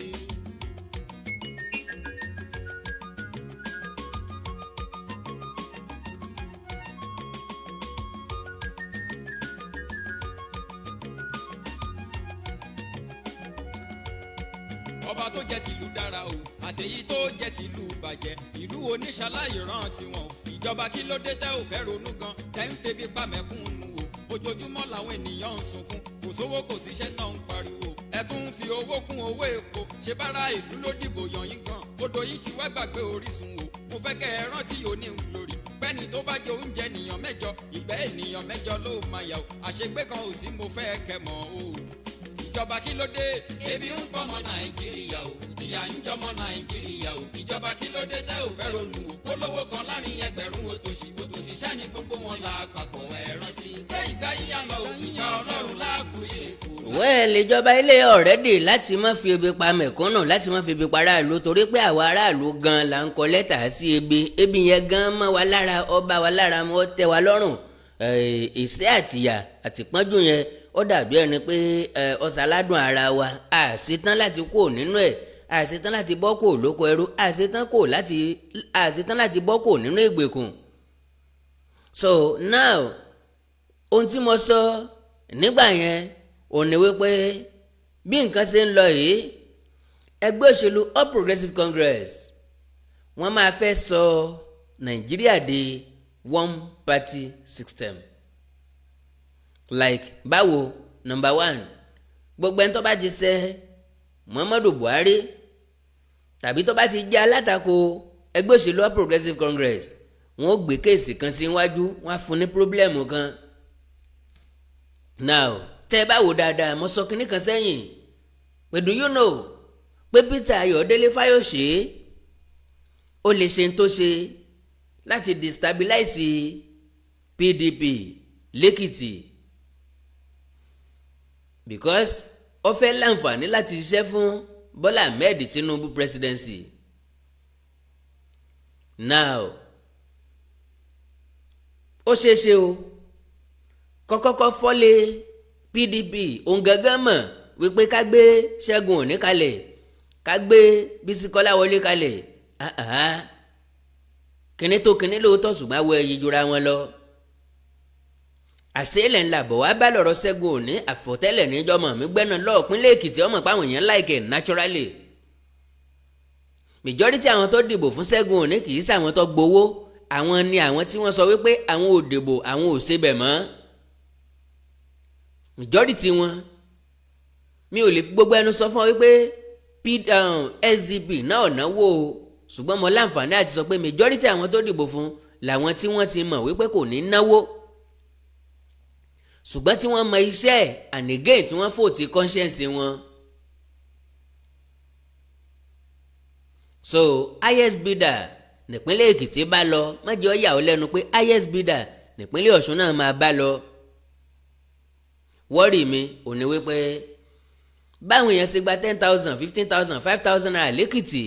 ọba tó jẹ́ tìlú dára o àtẹ̀yí tó jẹ́ tìlú bàjẹ́ ìlú oníṣàlàyé ràn tiwọn o ìjọba kí ló dé tẹ́ ò fẹ́ ronú gan tẹ́ ń febi pa mẹ̀kúnnù o ojoojúmọ́ làwọn ènìyàn ń sunkún kò sówó kò síṣẹ́ náà ń pariwo ẹ tún ń fi owó kún owó epo ṣe bára ìlú ló dìbò yàn yín gan odò yìí ti wá gbàgbé orísun o mo fẹ́ kẹ́ ẹ rántí òní ń glory pẹ́ni tó bá jẹ oúnjẹ ènìyàn mẹ́jọ ìgbẹ́ ènìyàn mẹ́jọ ló máa yà o àṣegbé kan ò sí mo fẹ́ kẹ́ mọ̀ o ìjọba kí ló dé ebi ń pọmọ Nàìjíríà o ìyà ń jọmọ Nàìjíríà o ìjọba kí ló dé tẹ́ ò fẹ́ ronú o polówó kan láàrin ẹgbẹ̀rún òtòṣì ṣá ní gbogbo wọn la papọ̀ ẹ rántí pé ìgbà yíyá lọ o ìgbà Ọlọ́run láàkúyè kú. wẹ́ẹ̀lì ìjọba ilé ọ̀rẹ́dì láti má fi ebi pa mẹ̀kúnnù láti má fi ebi pa aráàlú torí pé àwa aráàlú gan la ń kọ lẹ́tà sí ebi yẹn gan mọ́ wa lára ọba wa lára mọ́ tẹ́ wa lọ́rùn ìṣẹ́ àtìyà àtìpọ́njú yẹn ó dàbí ẹni pé ọ̀sáládùn ara wa àṣetán láti kó nínú ẹ̀ àṣetán láti bọ́ kó lóko ẹrú àṣetán láti bọ́ kó nínú ìgbèkùn. So now ohun tí mo sọ nígbà yẹn ò ní wípé bí nǹkan ṣe ń lọ yìí ẹgbẹ́ òṣèlú All Progressives Congress wọ́n máa fẹ́ sọ Nàìjíríà di one party system. Like báwo, number one, gbogbo ẹni tó bá ti ṣe Muhammadu Buhari tàbí tó bá ti jẹ́ alátakò ẹgbẹ́ òṣèlú All Progressives Congress wọ́n ó gbé kéèsì kan sí iwájú wọ́n á fún ní pírọ́blẹ́mù kan. now tẹ́ ẹ bá wò dáadáa mo sọ kinní kan sẹ́yìn pé do you know pé Peter Ayọ̀délé Fáyọ̀ṣe ó lè ṣe tó ṣe láti destabilize PDP lẹ́kìtì because ó fẹ́ láǹfààní láti ṣiṣẹ́ fún Bọ́lá Ahmed Tinubu presidency. now ó ṣeéṣe o kọ́kọ́kọ́ fọ́lé PDP òun gangan mọ̀ wípé ká gbé Ṣẹ́gun Òní kalẹ̀ ká gbé Bísí Kọ́láwọlé kalẹ̀ kíní tó kíní lóòótọ́ ṣùgbọ́n awọ ẹyí jura wọn lọ. àṣeélẹ̀ ńlá bọ̀ wá bá lọ́rọ̀ Ṣẹ́gun Òní àfọ̀tẹ́lẹ̀ níjọ́mọ̀ mi gbẹ́nà lọ́ọ̀pínlẹ̀ Èkìtì ọmọ páwọn èèyàn láìkẹ̀ naturally. majority àwọn tó dìbò fún Ṣẹ́gun Òní kì í ṣàwọn tó gbowó àwọn ni àwọn tí wọ́n sọ wípé àwọn ò dìbò àwọn ò ṣe bẹ̀ mọ́. majority wọn mi ò lè fi gbogbo ẹnu sọ fún ọ wípé SDP náà náwó o ṣùgbọ́n mo láǹfààní àti sọ pé majority àwọn tó dìbò fún làwọn tí wọ́n ti mọ̀ wípé kò ní náwó ṣùgbọ́n tí wọ́n mọ iṣẹ́ and again tí wọ́n fò ti conscience wọn. so highest bidder nípínlẹ̀ Èkìtì bá lọ mọ́jọ́ ó yà ó lẹ́nu pé highest bidder nípínlẹ̀ Ọ̀ṣun náà máa bá lọ. wọ́ọ̀rì mi ò ní wípé báwọn èèyàn ṣe gba 10,000 15,000 5,000 naira lẹ́kìtì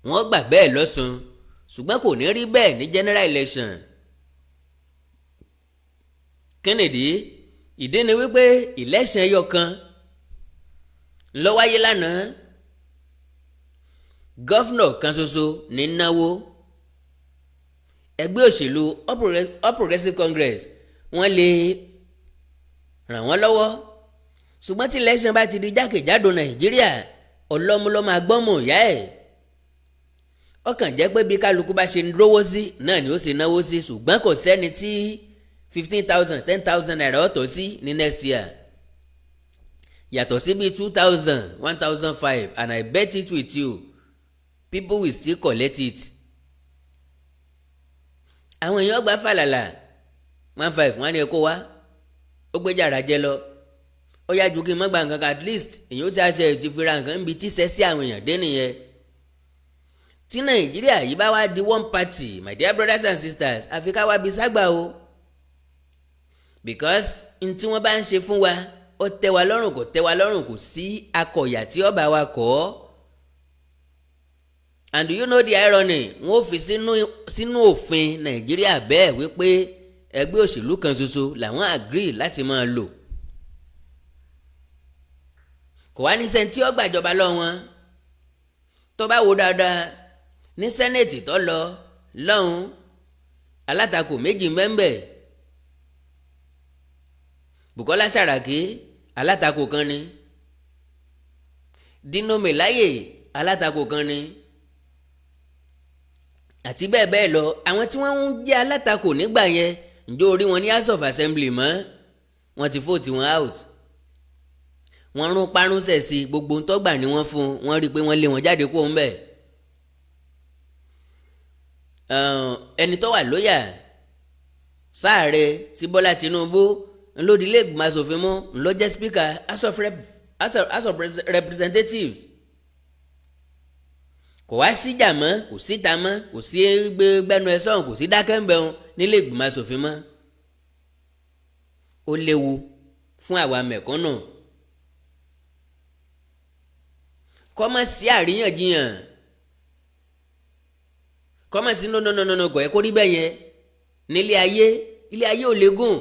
wọ́n gbà bẹ́ẹ̀ lọ́sùn ṣùgbọ́n kò ní rí bẹ́ẹ̀ ní general election. Kennedy ìdí ni wípé election ẹyọ kan ló wáyé lánàá gọ́fúnà kan ṣoṣo ní náwó ẹgbẹ́ òṣèlú All Progressives Congress wọ́n lè ràn wọ́n lọ́wọ́ ṣùgbọ́n tí election bá ti di jákèjádò Nàìjíríà ọlọ́múlọ́mọ agbọ́mọ ìyá ẹ̀ ọkàn jẹ́ pé bí kálukú bá ṣe ń rówó sí náà ni ó ṣe náwó sí ṣùgbọ́n kò sẹ́ni tí 15,000 10,000 naira ọ̀tọ̀ sí ní next year yàtọ̀ sí bíi 2,000 1,500 and I bet it with you people will still collect it. àwọn èèyàn gba fàlàlà 1,500 wọn ni ẹ kó wá ó gbé jàrá jẹ lọ ó yá ju kí n má gba nǹkan kan at least èyí ó ti àṣẹ ìfira nǹkan níbi tí sẹ́sí àwọn èèyàn dé nìyẹn. tí Nàìjíríà yìí bá wá di one party my dear brothers and sisters àfi ká wá bí ságbà o because n tí wọ́n bá ń ṣe fún wa ó tẹ́ wa lọ́rùn kò tẹ́ wa lọ́rùn kò sí akọ̀yà tí ó bá wa kọ́. and do you know the irony wọ́n ó fi sínú òfin Nàìjíríà bẹ́ẹ̀ wípé ẹgbẹ́ òṣèlú kan ṣoṣo làwọn agree láti máa lò. kò wá ní sẹ́ni tí ó gbàjọba lọ wọn tó bá wo dáadáa ní sẹ́nẹ̀tì tó lọ lọ́hùn alátakò méjì mẹ́ńbẹ̀ Bùkọ́lá Sàràkí alátakò kan ni Dino Melaye alátakò kan ni àti bẹ́ẹ̀ bẹ́ẹ̀ lọ. àwọn tí wọ́n ń jẹ́ alátakò nígbà yẹn ǹjọ́ orí wọn ní House of Assembly mọ́ wọ́n ti vote wọn out wọ́n rún parúnṣẹ̀ sí gbogbo ń tọ́gbà ni wọ́n fún wọ́n rí i pé wọ́n lé wọn jáde kó ń bẹ̀. ẹni tó wà lóyà sáàrẹ sí Bọ́lá Tinubu ńlọdí ilé ìgbìmọ̀ asòfin mú ńlọ jẹ́ speaker House of Representatives. kò wá síjà mọ́ kò síta mọ́ kò sí gbẹnu ẹ sọ̀hún kò sí dákẹ́ńbẹ̀hún nílé ìgbìmọ̀ asòfin mọ́. ó léwu fún àwa mẹ̀kúnnù kọ́mọ̀ sí àríyànjiyàn kọ́mọ̀ sí nọ́nọ́nọ́nọ́ kò yẹ kó rí bẹ́ẹ̀ yẹn nílé ayé ilé ayé ò légùn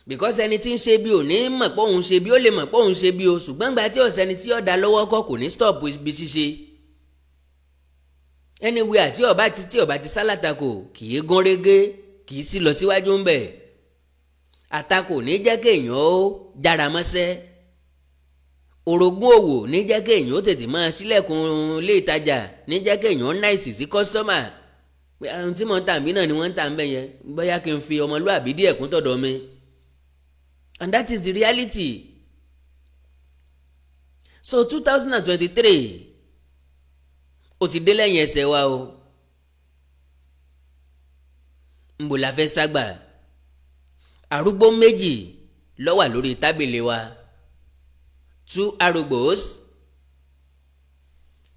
because ẹni tí ń ṣe bí ò ní mọ̀ pé òun ṣe bí ó lè mọ̀ pé òun ṣe bí o ṣùgbọ́n gba tí ọ̀sẹ́ni tí ọ̀dà lọ́wọ́ kọ́ kò ní stop ibi ṣíṣe anyway tí ọba ti sálàtakò kì í gún régé kì í sì lọ síwájú ń bẹ̀ àtakò ní jẹ́ kéèyàn ó jára mọ́sẹ́ orogún òwò ní jẹ́ kéèyàn ó tètè máa ṣílẹ̀kùn ilé ìtajà ní jẹ́ kéèyàn ó náìsì sí kọ́sítọ́mà pé àwọn tí mò ń tà mí náà ni wọ́n ń tà ń bẹ̀ yẹn bóyá kí n fi ọmọlúàbí díẹ̀ kún tọ̀dọ̀ mi and that is the reality. So 2023 ó ti dé lẹ́yìn ẹsẹ̀ wa o. Nbò la fẹ́ ságbà. Arúgbó méjì ló wà lórí tábìlì wa. 2 arúgbós.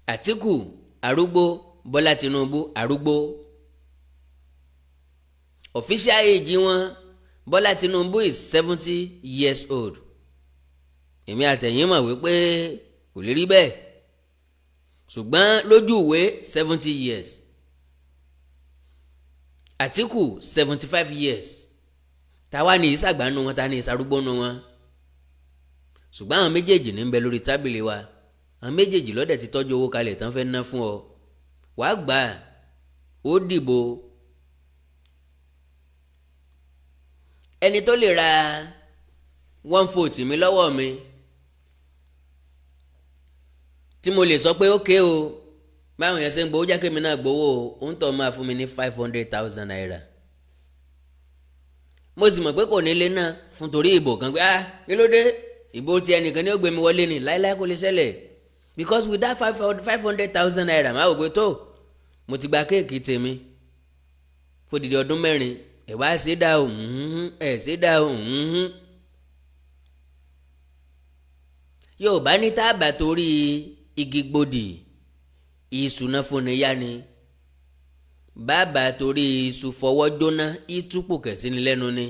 Àtíkù arúgbó, Bọ́lá Tinubu arúgbó. Official age wọn, Bọ́lá Tinubu is 70 years old. Èmi àtẹ̀yìn mọ̀ wípé kò lè rí bẹ́ẹ̀. Ṣùgbọ́n lójú ìwé 70 years. Àtíkù 75 years. Táwa ní ìsàgbánu wọn, ta ní ìsarúgbónu wọn. Ṣùgbọ́n àwọn méjèèjì ní ń bẹ lórí tábìlì wa. Àwọn méjèèjì ló dẹ̀ ti tọ́jú owó kalẹ̀ tán fẹ́ ná fún ọ. Wàá gbà ó dìbò. Ẹni tó lè ra 1/4 mi lọ́wọ́ mi tí mo lè sọ pé ókè o báwọn yẹn ṣe ń gbowó jẹ́ kí mi náà gbowó o ń tọ́ máa fún mi ní 500,000 naira. Mo sì mọ̀ pé kò ní lé náà fún torí ìbò kan pé kí ló dé ìbò tí ẹnìkan ní ó gbé mi wọlé ni láíláí kò lè ṣẹlẹ̀ because with that 500,000 naira máa wò pé tó mo ti gba kéèkì tèmi fódìdí ọdún 4 ẹ̀ wá ṣe dá o ẹ̀ ṣe dá o Yorùbá ní tábà torí igi gbòdì ìṣúná fúnni yá ni bàbá torí iṣu fọwọ́ jóná ìtúpò kẹ̀síni lẹ́nu ni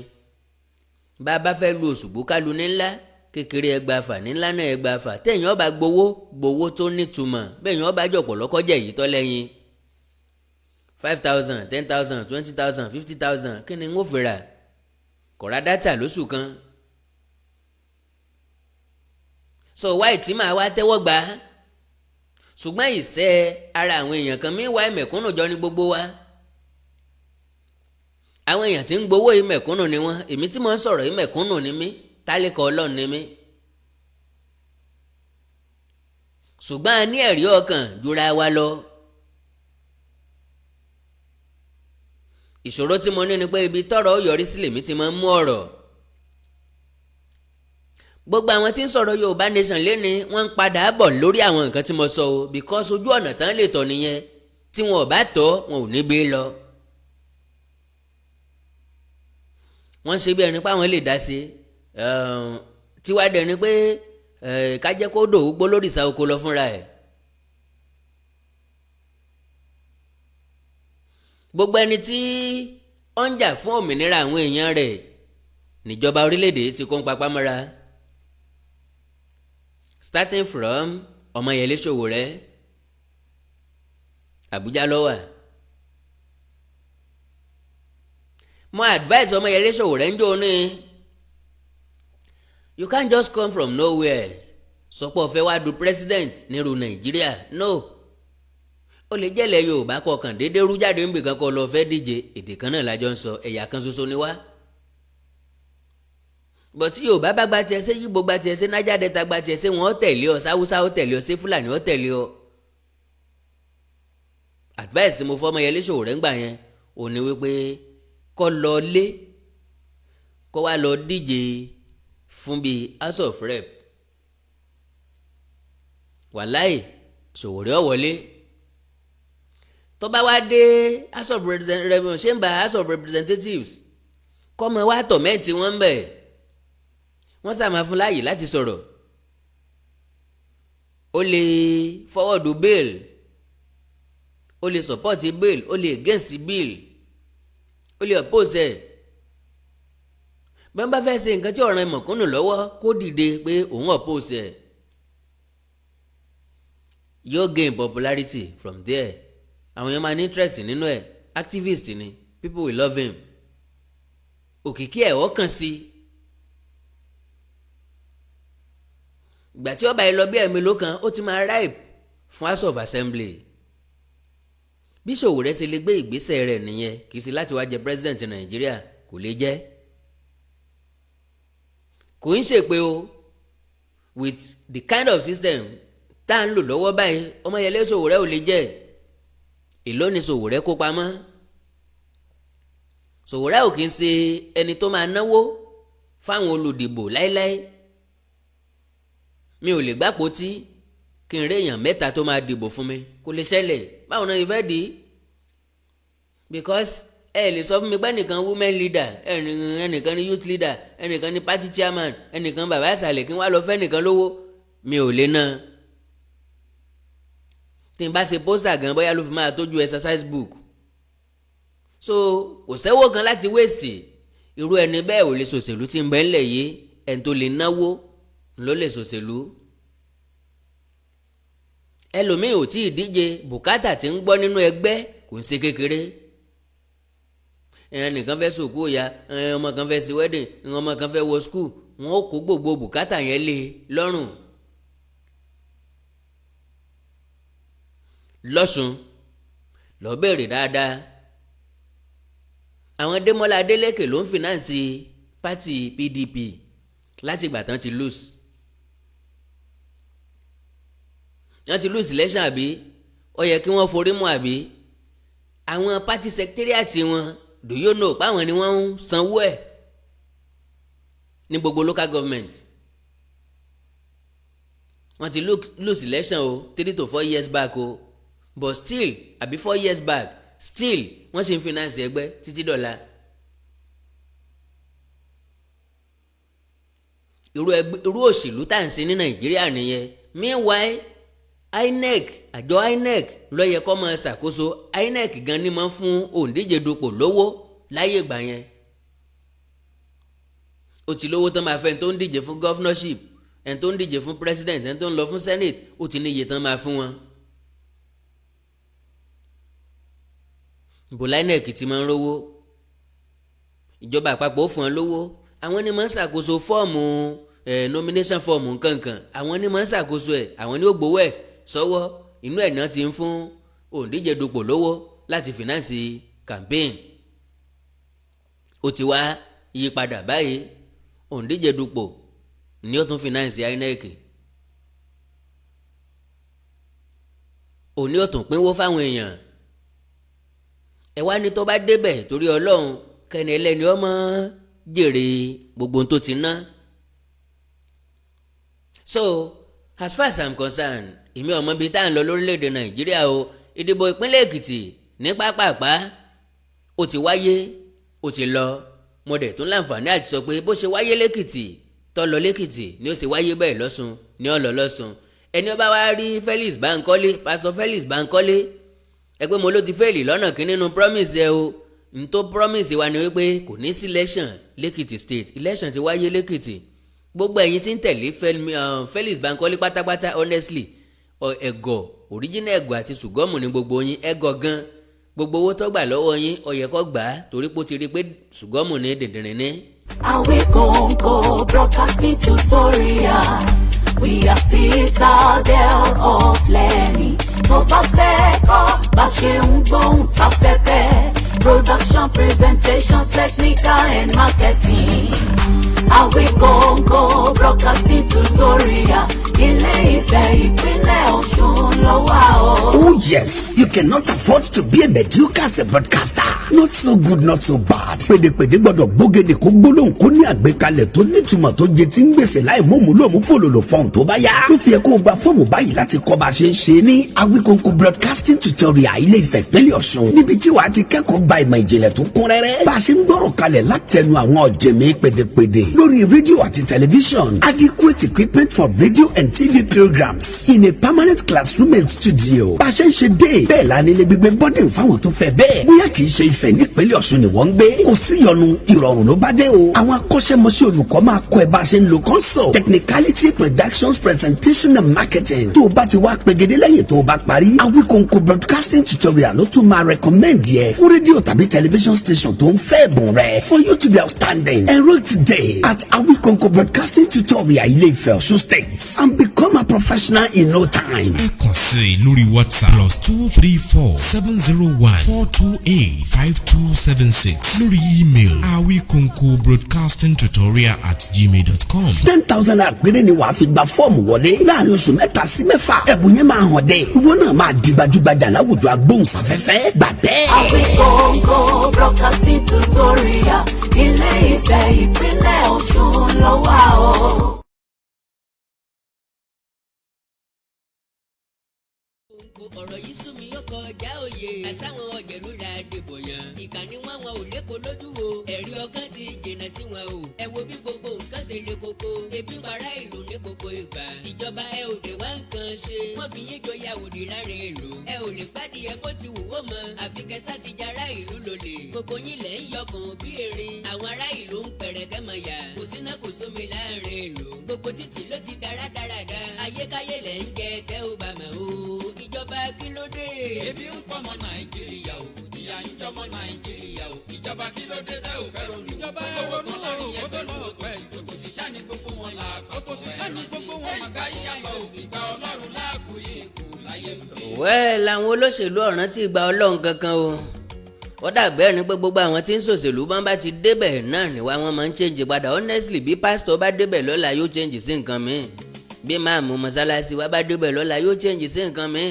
bàbá fẹ́ lu òṣùgbó kálu ní ńlá kékeré ẹgbàáfà ní ńlá náà ẹgbàáfà téèyàn bá gbowó tó nítumọ̀ béèyàn bá jọ̀pọ̀ lọ́kọ́jẹ́ yìí tọ́ lẹ́yìn 5,000 10,000 20,000 50,000 kí ni n ó fi rà kọ̀ra dátà lóṣù kan. So wáì tí màá wá tẹ́wọ́ gbà á ṣùgbọ́n ìṣẹ́ ara àwọn èèyàn kan mí wá ìmẹ̀kúnnù jọ ní gbogbo wa. Àwọn èèyàn tí ń gbowó ìmẹ̀kúnnù ni wọ́n, èmi tí mo ń sọ̀rọ̀ ìmẹ̀kúnnù ni mí, tálíkà Ọlọ́run ni mí. Ṣùgbọ́n a ní ẹ̀rí ọkàn jura wa lọ. Ìṣòro tí mo ní ni pé ibi tọ́rọ̀ ó yọrí sí lèmi ti máa ń mú ọ̀rọ̀. Gbogbo àwọn tí ń sọ̀rọ̀ Yorùbá nation léni wọ́n ń padà bọ̀ lórí àwọn nǹkan tí mo sọ o because ojú ọ̀nà tán lè tọ̀ nìyẹn tí wọn ò bá tọ́ wọn ò ní gbé lọ. Wọ́n ṣe bí ẹni pé àwọn lè dá sí tiwádìí ẹni pé ká jẹ́ kó dòwú gbó lórí ìsà oko lọ fúnra ẹ̀. Gbogbo ẹni tí ó ń jà fún òmìnira àwọn èèyàn rẹ̀ níjọba orílẹ̀-èdè ti kó ń papá mọ́ra. Starting from Ọmọyẹlé Sowore Àbújá ló wà. Mo advise Ọmọyẹlé Sowore ń jó ní you can't just come from nowhere sọ pé o fẹ́ wá du president nírú Nàìjíríà no ó lè jẹ́lẹ̀ Yorùbá kọkàn déédéé rú jáde níbi kan kọ́ lọ fẹ́ díje èdè kan náà lájọ ń sọ ẹ̀yà kan ṣoṣo ni wá. But tí Yorùbá bá gba tiẹ̀ ṣe Yíbo gba tiẹ̀ ṣe Niger Delta gba tiẹ̀ ṣe wọ́n tẹ̀lé ọ sáwúsá ó tẹ̀lé ọ ṣé Fúlàní ó tẹ̀lé ọ. Advice tí mo fọ́ Ọmọyẹlé Sowore ń gbà yẹn ò ní wípé kó lọ lé kó wá lọ díje fún bíi House of Rep. Wàláì Sowore ó wọlé tó bá wá dé House of Representatives chamber House of Representatives kọ́mọ wá tọ̀mẹ́ǹtì wọn bẹ̀ wọ́n sàmà fún láàyè láti sọ̀rọ̀ ó lè forward bill ó lè support bill ó lè against bill ó lè oppose ẹ̀ bẹ́ẹ̀ bá fẹ́ ṣe nǹkan tí ọ̀ràn ìmọ̀kúnnù lọ́wọ́ kó dìde pé òun oppose ẹ̀ yóò gain popularity from there àwọn èèyàn máa ní interest nínú ẹ̀ activist ni people will love him òkìkí ẹ̀ wọ́n kàn sí ìgbà tí ọba yìí lọ bí ẹ̀mí ló kan ó ti máa ripe fún House of Assembly bí Sowore ṣe lè gbé ìgbésẹ̀ rẹ̀ nìyẹn kì í ṣe láti wá jẹ president Nàìjíríà kò lè jẹ́ kò ń ṣe pé o with the kind of system tá à ń lò lọ́wọ́ báyìí Ọmọyẹlé Sowore ò lè jẹ́ èló ni Sowore kó pamọ́ Sowore ò kì í ṣe ẹni tó máa náwó fáwọn olùdìbò láéláé. Mi ò lè gbàpótí kí n rí èèyàn 3 tó máa dìbò fún mi, kò lè ṣẹlẹ̀. Báwo náà ìfẹ́ dì í? Because ẹ lè sọ fún mi pé ẹnìkan women leader, ẹnìkan ní youth leader, ẹnìkan ní party chairman, ẹnìkan bàbá àṣàlẹ̀ kí n wá lọ fẹ́ nìkan lówó. Mi ò lè ná. Tí n bá ṣe pósítà gan bóyá ló fi máa tójú exercise book. So kò sẹ́wọ́ kan láti waste. Irú ẹni bẹ́ẹ̀ ò lè ṣòṣèlú tí ń bẹ ńlẹ̀ yìí. Ẹni tó lè náwó ló lè ṣòṣèlú. Ẹlòmíì ò tí ì díje, bùkátà tí ń gbọ́ nínú ẹgbẹ́ kò ń ṣe kékeré. Ẹnìkan fẹ́ sòkú ìyá, ọmọ kan fẹ́ sí wedding, ọmọ kan fẹ́ wọ school, wọn ó kó gbogbo bùkátà yẹn lé lọ́rùn. Lọ́ṣun lọ bẹ̀rẹ̀ dáadáa. Àwọn Démọ́lá Adélékè ló ń fìnáǹsì pátì PDP láti ìgbà tán ti lose. Wọ́n ti lose election àbí? Ó yẹ kí wọ́n forí mú àbí? Àwọn pátì secretariat wọn, do you know páwọn ni wọ́n ń sanwó ẹ̀ ní gbogbo local government. Wọ́n ti lose election o 3 to 4 years back o, but still àbí 4 years back still wọ́n ṣe ń finance ẹgbẹ́ títí dọ̀la. Irú òṣèlú tá à ń ṣe ní Nàìjíríà nìyẹn. Meanwhile INEC, àjọ INEC ló yẹ kó máa ṣàkóso. INEC gan ni máa ń fún òǹdíje dupò lówó láyé ìgbà yẹn. Ó ti lówó tán máa fẹ́ ẹni tó ń díje fún governorship, ẹni tó ń díje fún president, ẹni tó ń lọ fún senate, ó ti ní iye tán máa fún wọn. Bùlá INEC ti máa ń rówó. Ìjọba àpapọ̀ ó fún wọn lówó. Àwọn ni máa ń ṣàkóso fọ́ọ̀mù nomination fọ́ọ̀mù nkankan. Àwọn ni máa ń ṣàkóso ẹ̀. Àwọn ni ó gbowó ẹ̀ sọ́wọ́. Inú ẹ̀ náà ti ń fún òǹdíje dupò lówó láti fìnáǹsì campaign. Ó ti wá yí padà báyìí. Òǹdíje dupò ni ó tún fìnáǹsì INEC. Òní ó tún pínwó fáwọn èèyàn. Ẹ wá ní tó bá débẹ̀ torí Ọlọ́run kẹ́ni ẹlẹ́ni ọmọ jèrè gbogbo tó ti ná. So as far as I'm concerned, èmi ọmọ bíi tá à ń lọ lórílẹ̀‐èdè Nàìjíríà o. Ìdìbò ìpínlẹ̀ Èkìtì ní pápápá ó ti wáyé, ó ti lọ. Mo dẹ̀ tún láǹfààní àti sọ pé bó ṣe wáyé lẹ́kìtì tó lọ lẹ́kìtì ni ó ṣe wáyé bẹ́ẹ̀ lọ́ṣun ni ó lọ lọ́ṣun. Ẹni ó bá wá rí Felix Bankole, Pastor Felix Bankole, ẹ pé mo ló ti fẹ́ẹ̀lì lọ́nà kí nínú promise ẹ o. N tó promise wa ni wípé kò ní sí election lẹ́kìtì state. Election ti wáyé lẹ́kìtì. Gbogbo ẹ̀yin tí ń tẹ̀lé Felix Bankole pátápátá honestly ẹ̀gọ́ original ẹ̀gọ́ àti ṣùgọ́mù ní gbogbo yín. Ẹ̀gọ́ gan gbogbo owó tó gbà lọ́wọ́ yín ó yẹ kó gbà á torí pé ó ti rí i pé ṣùgọ́mù ní dìndìnrín ní. Awikonko broadcasting tutorial. We are Citadel of Learning. Tó bá fẹ́ kọ́ bá ṣe ń gbóhùn sáfẹ́fẹ́. Production, presentation, technical and marketing. Awikonko broadcasting tutorial. Ilé-Ifẹ̀ ìpínlẹ̀ Ọ̀ṣun ló wà o. Oh yes, you cannot afford to be a mediocre as a broadcaster. Not so good, not so bad. Pèdèpèdè gbọ́dọ̀ gbógede kó gbólóhùn kó ní àgbékalẹ̀ tó nítumọ̀ tó jẹ tí ń gbèsè láì mọ̀mú lóòmú fòlòlò fọ́ọ̀n tó bá yá. Ló fi yẹ kó o gba fọ́ọ̀mù báyìí láti kọ́ bá a ṣe ń ṣe ní Awikonko broadcasting tutorial Ilé-Ifẹ̀ ìpínlẹ̀ Ọ̀ṣun. Níbi tí wàá ti kẹ́kọ̀ọ́ gba ìmọ̀ ìjìnlẹ̀ tó kún rẹ́rẹ́. Bá a ṣe ń gbọ́rọ̀ kalẹ̀ látẹnu àwọn ọ̀jẹ̀mí pèdèpèdè lórí rédíò àti tẹlifíṣọ̀n. Adequate equipment for radio and TV programs in a permanent classroom and studio. Bá a ṣe ń ṣe dé bẹ́ẹ̀ la nílé gbígbé bọ́dìn fáwọn tó fẹ́ bẹ́ẹ̀. Bóyá kì í ṣe Ifẹ̀ nípínlẹ̀ Ọ̀ṣun ni wọ́n ń gbé. Kò sí ìyọnu, ìrọ̀rùn ló bá dé o. Àwọn akọ́ṣẹ́mọṣẹ́ olùkọ́ máa kọ́ ẹ bá a ṣe ń lo console, technicality, productions, presentation and marketing. Tó o bá ti wá pegedé lẹ́yìn tó o bá parí, Awikonko broadcasting tutorial ló tún máa recommend yẹ fún rédíò tàbí television station tó ń fẹ́ ẹ̀bùn rẹ̀. For you to be outstanding, enroll today at Awikonko broadcasting tutorial Ilé-Ifẹ̀ Ọ̀ṣun State and become a professional in no time. Ẹ kàn sí lórí WhatsApp +234 701 428 5276 lórí email awikonko.broadcastingtutorial@gmail.com. 10,000 naira péré ni wàá fi gba fọ́ọ̀mù wọlé láàrin oṣù 3 sí 4. Ẹ̀bùn yẹn máa hàn dé. Ìwọ náà máa di gbajúgbajà láwùjọ agbóhùnsáfẹ́fẹ́. Gbà bẹ́ẹ̀. Awikonko broadcasting tutorial Ilé-Ifẹ̀ ìpínlẹ̀ Ọ̀ṣun. Ọ̀ṣun ló wà o. ọ̀rọ̀ yìí sú mi ó kọjá òye. àsáwọn ọ̀jẹ̀lú la dìbò yan. ìkànnì wọn ò lépo lójú o. ẹ̀rí ọkàn ti jìnnà sí wọn o. ẹ wo bí gbogbo nǹkan ṣe le koko. ebi ń para ìlú ní gbogbo ìgbà. ìjọba ẹ ò dé wá nǹkan ṣe. wọ́n fi yín joyà òdì láàrin ìlú. ẹ ò lè pàdé ẹ bó ti wù ó mọ. àfi kẹsà ti jara ìlú lólè. gbogbo yín lẹ̀ ń yọkàn bí erin. àwọn ará ìlú ń pẹ̀rẹ̀kẹ́ mọ̀ yà. kò síná kò sómi láàrin ìlú. gbogbo títì ló ti dára dáradá. ayékáyé lẹ̀ ń jẹ tẹ́ ò bá mọ̀ o. ìjọba kí ló dé. ebi ń pọ̀ mọ́ nàìjíríà o ìyà ń jọmọ́ nàìjíríà o ìjọba kí ló dé tẹ́ ò fẹ́ ronú. ìjọba ẹ ronú o kó tó lọ pẹ́. òṣìṣẹ́ ni gbogbo wọn là kọ́. òṣìṣẹ́ ni gbogbo wọn là gbá yíyá lọ. ìgbà ọlọ́run láàkú yìí kù láyé ń bí. wẹ́ẹ̀ làwọn olóṣèlú ọ̀ràn ti gba ọlọ́run kankan o. wọ́n dàbẹ́ ni pé gbogbo àwọn tí ń ṣòṣèlú bọ́n bá ti débẹ̀ náà níwá wọn máa ń change padà. honestly bí pásítọ̀ bá débẹ̀ lọ́la yóò change sí nǹkan mi. bí máàmù mọ́sálásí wa bá débẹ̀ lọ́la yóò change sí nǹkan mi.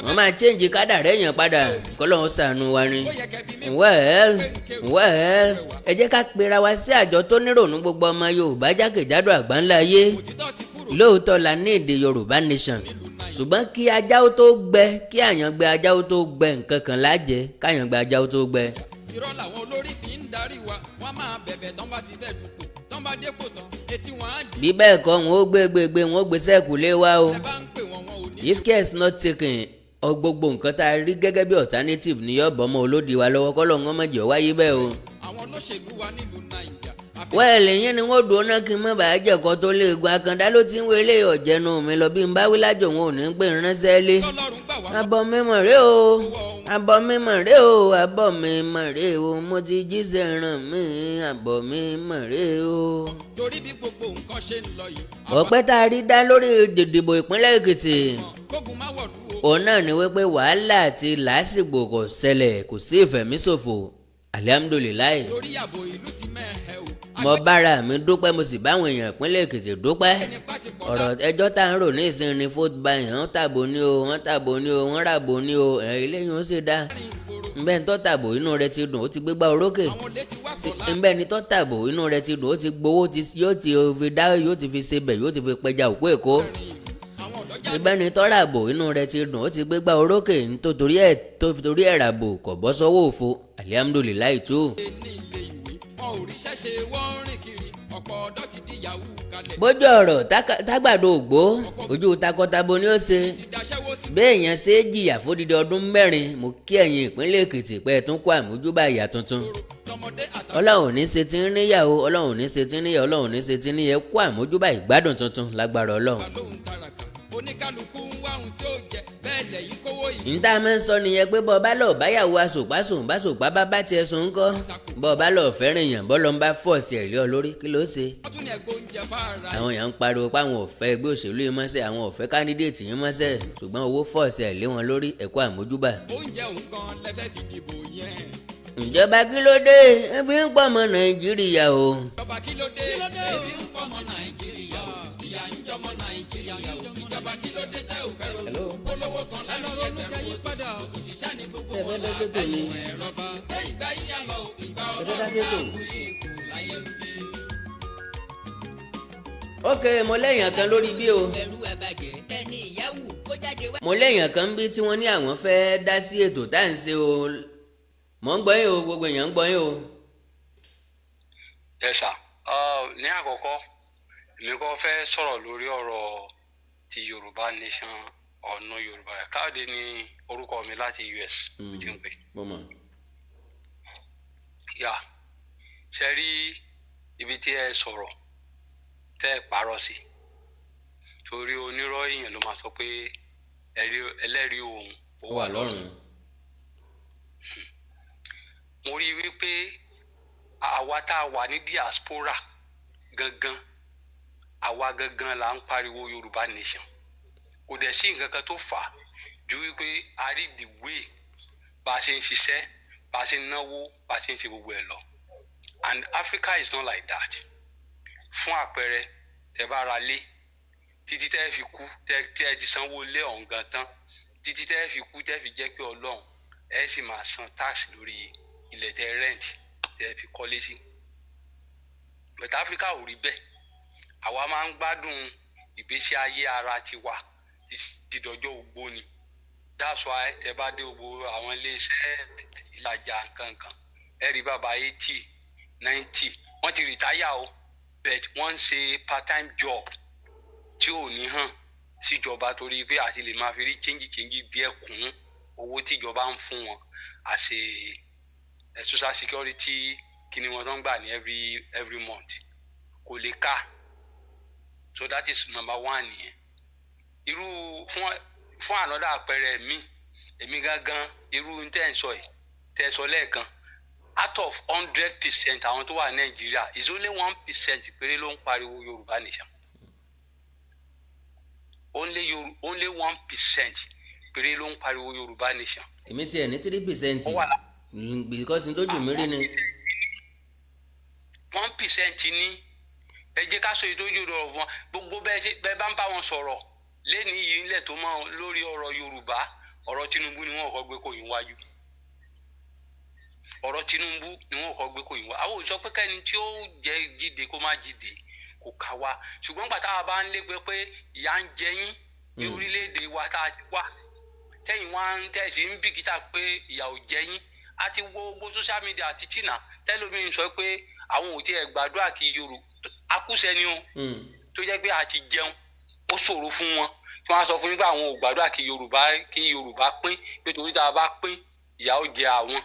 wọ́n máa change kádà rẹ̀ yàn padà kọ́lọ́hún ṣàánú wa ni. well ẹ jẹ́ ká pera wa sí àjọ tó nírònú gbogbo ọmọ Yorùbá jákèjádò àgbáńlá ayé. lóòótọ́ la ní èdè Yorùbá nation ṣùgbọ́n kí ajá ó tó gbẹ kí àyàngbẹ ajá ó tó gbẹ nǹkan kan lájẹ káyàngbẹ ajá ó tó gbẹ. irọ́ làwọn olórí fi ń darí wa wọ́n máa bẹ̀bẹ̀ tán bá ti fẹ́ dùpò tán bá dépò tán etí wọn á dì. bí bẹ́ẹ̀ kọ́ wọn ó gbé wọn ó gbé sẹ́ẹ̀kù lé wa o. if care is not taken gbogbo nǹkan tá a rí gẹ́gẹ́ bí alternative ní yọ̀bọ̀ ọmọ olódi wa lọ́wọ́ kọ́lọ́ wọn mọ̀jẹ̀ wáyé bẹ́ẹ̀ o. àwọn olóṣèlú wa nílùú Nàìjíríà. wẹ́ẹ̀lì yẹn ni wọ́n dùn ọ́nà kí n mọ̀ bàá jẹ̀kọ́ tó lè gun akanda ló ti ń wọlé ọ̀jẹ̀nu mi lọ bí n bá wí lájò wọn ò ní pè ránṣẹ́ lé. abọ́ mímọ̀ rẹ o abọ́ mímọ̀ rẹ o abọ́ mímọ̀ rẹ o mo ti jíṣẹ́ ràn mí abọ́ mímọ̀ rẹ o. torí bí gbogbo nǹkan ṣe ń lọ yìí. ọpẹ́ tá a rí dá lórí ìdìbò ìpínlẹ̀ Èkìtì òun náà ni wípé wàhálà àti làásìgbò kò ṣẹlẹ̀ kò sí ìfẹ̀míṣòfò alihamudulilayi. torí ààbò ìlú ti mẹ́hẹ̀ o. mo bára mi dúpẹ́ mo sì báwọn èèyàn ìpínlẹ̀ Èkìtì dúpẹ́. ọ̀rọ̀ ẹjọ́ tá à ń rò ní ìsinmi ní foot by wọ́n tàbò ní o wọ́n tàbò ní o wọ́n ràbò ní o eléyìí ó sì dá. nbẹ́ ni tó tàbò inú rẹ ti dùn ó ti gbégbá orókè. nbẹ́ ni tó tàbò inú rẹ ti dùn ó ti gbowó yóò ti fi dá yóò ti fi sebẹ̀ yóò ti fi pẹja òkú èkó. ìbẹ́ni tó ràbò inú rẹ ti dùn ó ti gbégbá orókè nítorí ẹ̀ ràbò kò bọ́ sọ́wọ́ òfo alihamudulilayi tó. bójú ọ̀rọ̀ tágbàdo ògbó ojú takọtabo ni ó ṣe béèyàn ṣe é jìyà fódìdí ọdún mẹ́rin mo kí ẹ̀yin ìpínlẹ̀ Èkìtì pé ẹ tún kó àmójúbà ìyà tuntun. ọlọ́run ní ṣe tí ń níyàwó ọlọ́run ní ṣe tí ń níyàwó ọlọ́run ní ṣe tí ń níyàwó kó àmójúbà ìgbádùn tuntun lágbára ọlọ́run. oníkálukú ń wá ohun tí ó jẹ bẹ́ẹ̀ lẹ́yìn kówó yìí. níta máa ń sọ nìyẹn pé bọ́ọ̀ bá lọ́ọ̀ báyàwó aṣòpásùn báṣòpá bá bá tiẹ̀ sùn ń kọ́ bọ́ọ̀ bá lọ́ọ̀ fẹ́ràn èèyàn bọ́ lọ́n bá fọ́ọ̀sì ẹ̀ lé ọ lórí kí ló ṣe. àwọn èèyàn ń pariwo pé àwọn ò fẹ́ ẹgbẹ́ òṣèlú yìí mọ́sẹ̀ àwọn ò fẹ́ kándídéètì yìí mọ́sẹ̀ ṣùgbọ́n owó fọ́ọ̀sì ẹ̀ lé wọn lórí ẹ̀kọ́ àmójúbà. oúnjẹ òun kan lẹ́fẹ̀ẹ́ fi dìbò yẹn. ìjọba kí ló dé ebi ń pọ̀ mọ́ Nàìjíríà o. ìjọba kí ló dé ebi ń pọ̀ mọ́ Nàìjíríà o ìyà ń jọmọ́ Nàìjíríà o ìjọba kí ló dé tẹ́ ò fẹ́ ronú olówó kan láti ẹgbẹ̀rún owó padà òṣìṣẹ́ ní gbogbo wọn là ẹ̀yìn ẹ̀rọ bá tẹ́ ìgbà yíyá lọ ìgbà ọlọ́run láàbù yìí kù láyé ń bí. ok mo lẹ́yìn kan lórí bí o mo lẹ́yìn kan bí tí wọ́n ní àwọn fẹ́ dá sí ètò tá à ń ṣe o mò ń gbọ́ yín o gbogbo èèyàn ń gbọ́ yín o. ẹ sà ní àkọ́kọ́ èmi kọ́ fẹ́ sọ̀rọ̀ lórí ọ̀rọ̀ ti Yorùbá nation ọ̀nà Yorùbá rẹ̀ Káyọ̀dé ní orúkọ mi láti US ti ń pè. yà ṣe rí ibi tí ẹ sọ̀rọ̀ tẹ́ ẹ parọ́ sí torí onírọ́ èèyàn ló máa sọ pé ẹlẹ́rìí òun ó wà lọ́rùn. mo rí i wípé àwa tá a wà ní diaspora gangan àwa gangan là ń pariwo Yorùbá nation kò dẹ̀ sí nǹkan kan tó fà á ju wípé a rí the way bá a ṣe ń ṣiṣẹ́ bá a ṣe ń náwó bá a ṣe ń ṣe gbogbo ẹ̀ lọ and Africa is not like that. fún àpẹẹrẹ tẹ́ bá ra lé títí tẹ́ fi kú tẹ́ ti sanwó lé ọ̀hún gan tán títí tẹ́ fi kú tẹ́ fi jẹ́ pé Ọlọ́run ẹ sì máa san tax lórí ilẹ̀ tẹ́ rent tẹ́ fi kọ́lé sí but Africa ò rí bẹ́ẹ̀ àwa máa ń gbádùn ìgbésí ayé ara tiwa títí dọjọ́ ogbó ni that's why tẹ bá dé gbogbo àwọn iléeṣẹ́ ìlàjà nǹkankan ẹ rí bàbá 80 90 wọ́n ti rìtáyà o but wọ́n ń ṣe part time job tí ò ní hàn síjọba torí pé àti lè máa fi rí change díẹ̀ kún owó tíjọba ń fún wọn àṣe social security kí ni wọ́n tó ń gbà ní every month kò lè ká so that is number one yẹn irú fún another àpẹẹrẹ mi èmi gangan irú tẹ́ ń sọ yìí tẹ́ sọ lẹ́ẹ̀kan out of 100% àwọn tó wà Nàìjíríà is only 1% péré ló ń pariwo Yorùbá nation only 1% péré ló ń pariwo Yorùbá nation. èmi tiẹ̀ ní 3% because nítorí mi rí ni. 1% ní ẹ jẹ́ ká sọ ìtọ́jú ọ̀rọ̀ fún wa gbogbo bẹ́ẹ̀ bá ń bá wọn sọ̀rọ̀ lẹ́ni yìí ńlẹ̀ tó mọ́ lórí ọ̀rọ̀ Yorùbá ọ̀rọ̀ Tinubu ni wọ́n kọ́ gbé kò yín wájú ọ̀rọ̀ Tinubu ni wọ́n kọ́ gbé kò yín wá àwọn òṣìṣẹ́ pé kẹ́ni tí ó jẹ́ jíde kó má jíde kò ká wa ṣùgbọ́n gbàtà wa bá ń lé pé ìyà ń jẹ yín ní orílẹ̀-èdè wa tá a ti wà tẹ́yìn wá ń tẹ̀sí ń bìkítà pé ìyà ò jẹ yín a ti wo gbogbo social media àti tìǹà tẹ́lómi sọ pé àwọn ò tiẹ̀ gbàdúrà kí Yorùbá akúṣẹ́ ni o tó jẹ́ pé a ti jẹun ó ṣòro fún wọn tí wọ́n á sọ fún yín pé àwọn ò gbàdúrà kí Yorùbá pín pé torí tá a bá pín ìyà ó jẹ àwọn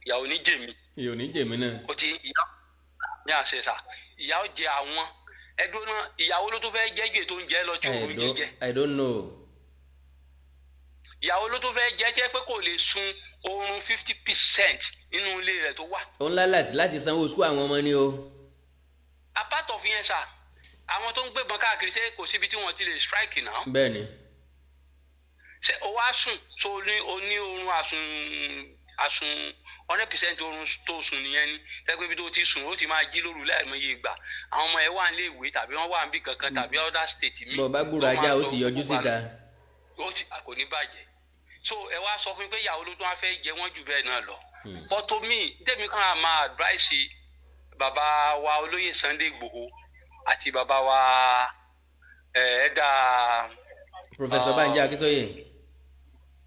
ìyà ò ní jèmi. ìyà ò ní jèmi náà. ó ti ìyà ní àṣẹṣà ìyà ó jẹ àwọn ẹdún náà ìyàwó ló tó fẹ́ jẹ́jẹ́ tó ń jẹ́ lọ tí òun jẹ́jẹ́. I don't know. ìyàwó ló tó fẹ́ jẹ́jẹ́ pé kò lè sun oorun 50% nínú ilé rẹ̀ tó wà. ó ń lálàsí láti sanwó sukú àwọn ọmọ ni o. apart of yẹn sà àwọn tó ń gbébọn káàkiri ṣé kò síbi tí wọ́n ti lè strike náà. bẹ́ẹ̀ni. ṣé o wá sùn so o ní oorun àsùn 100% oorun tó sùn nìyẹn ni tẹ́gbẹ́ bí tó ti sùn ó ti máa jí lóru láìmọye ìgbà àwọn ọmọ ẹ̀ wà nílé ìwé tàbí wọ́n wà níbì kankan tàbí other state mi. bọ̀ bá gbúrò ajá ó sì yọjú síta. ó ti kò ní bàjẹ́ so ẹ wá sọ fún mi pé ìyàwó ló tó wá fẹ́ jẹ wọ́n jù bẹ́ẹ̀ náà lọ. but to me tèmi kan máa advice bàbá wa olóyè Sunday Igboho àti bàbá wa ẹ̀ẹ́dà. Professor Banji Akintoye.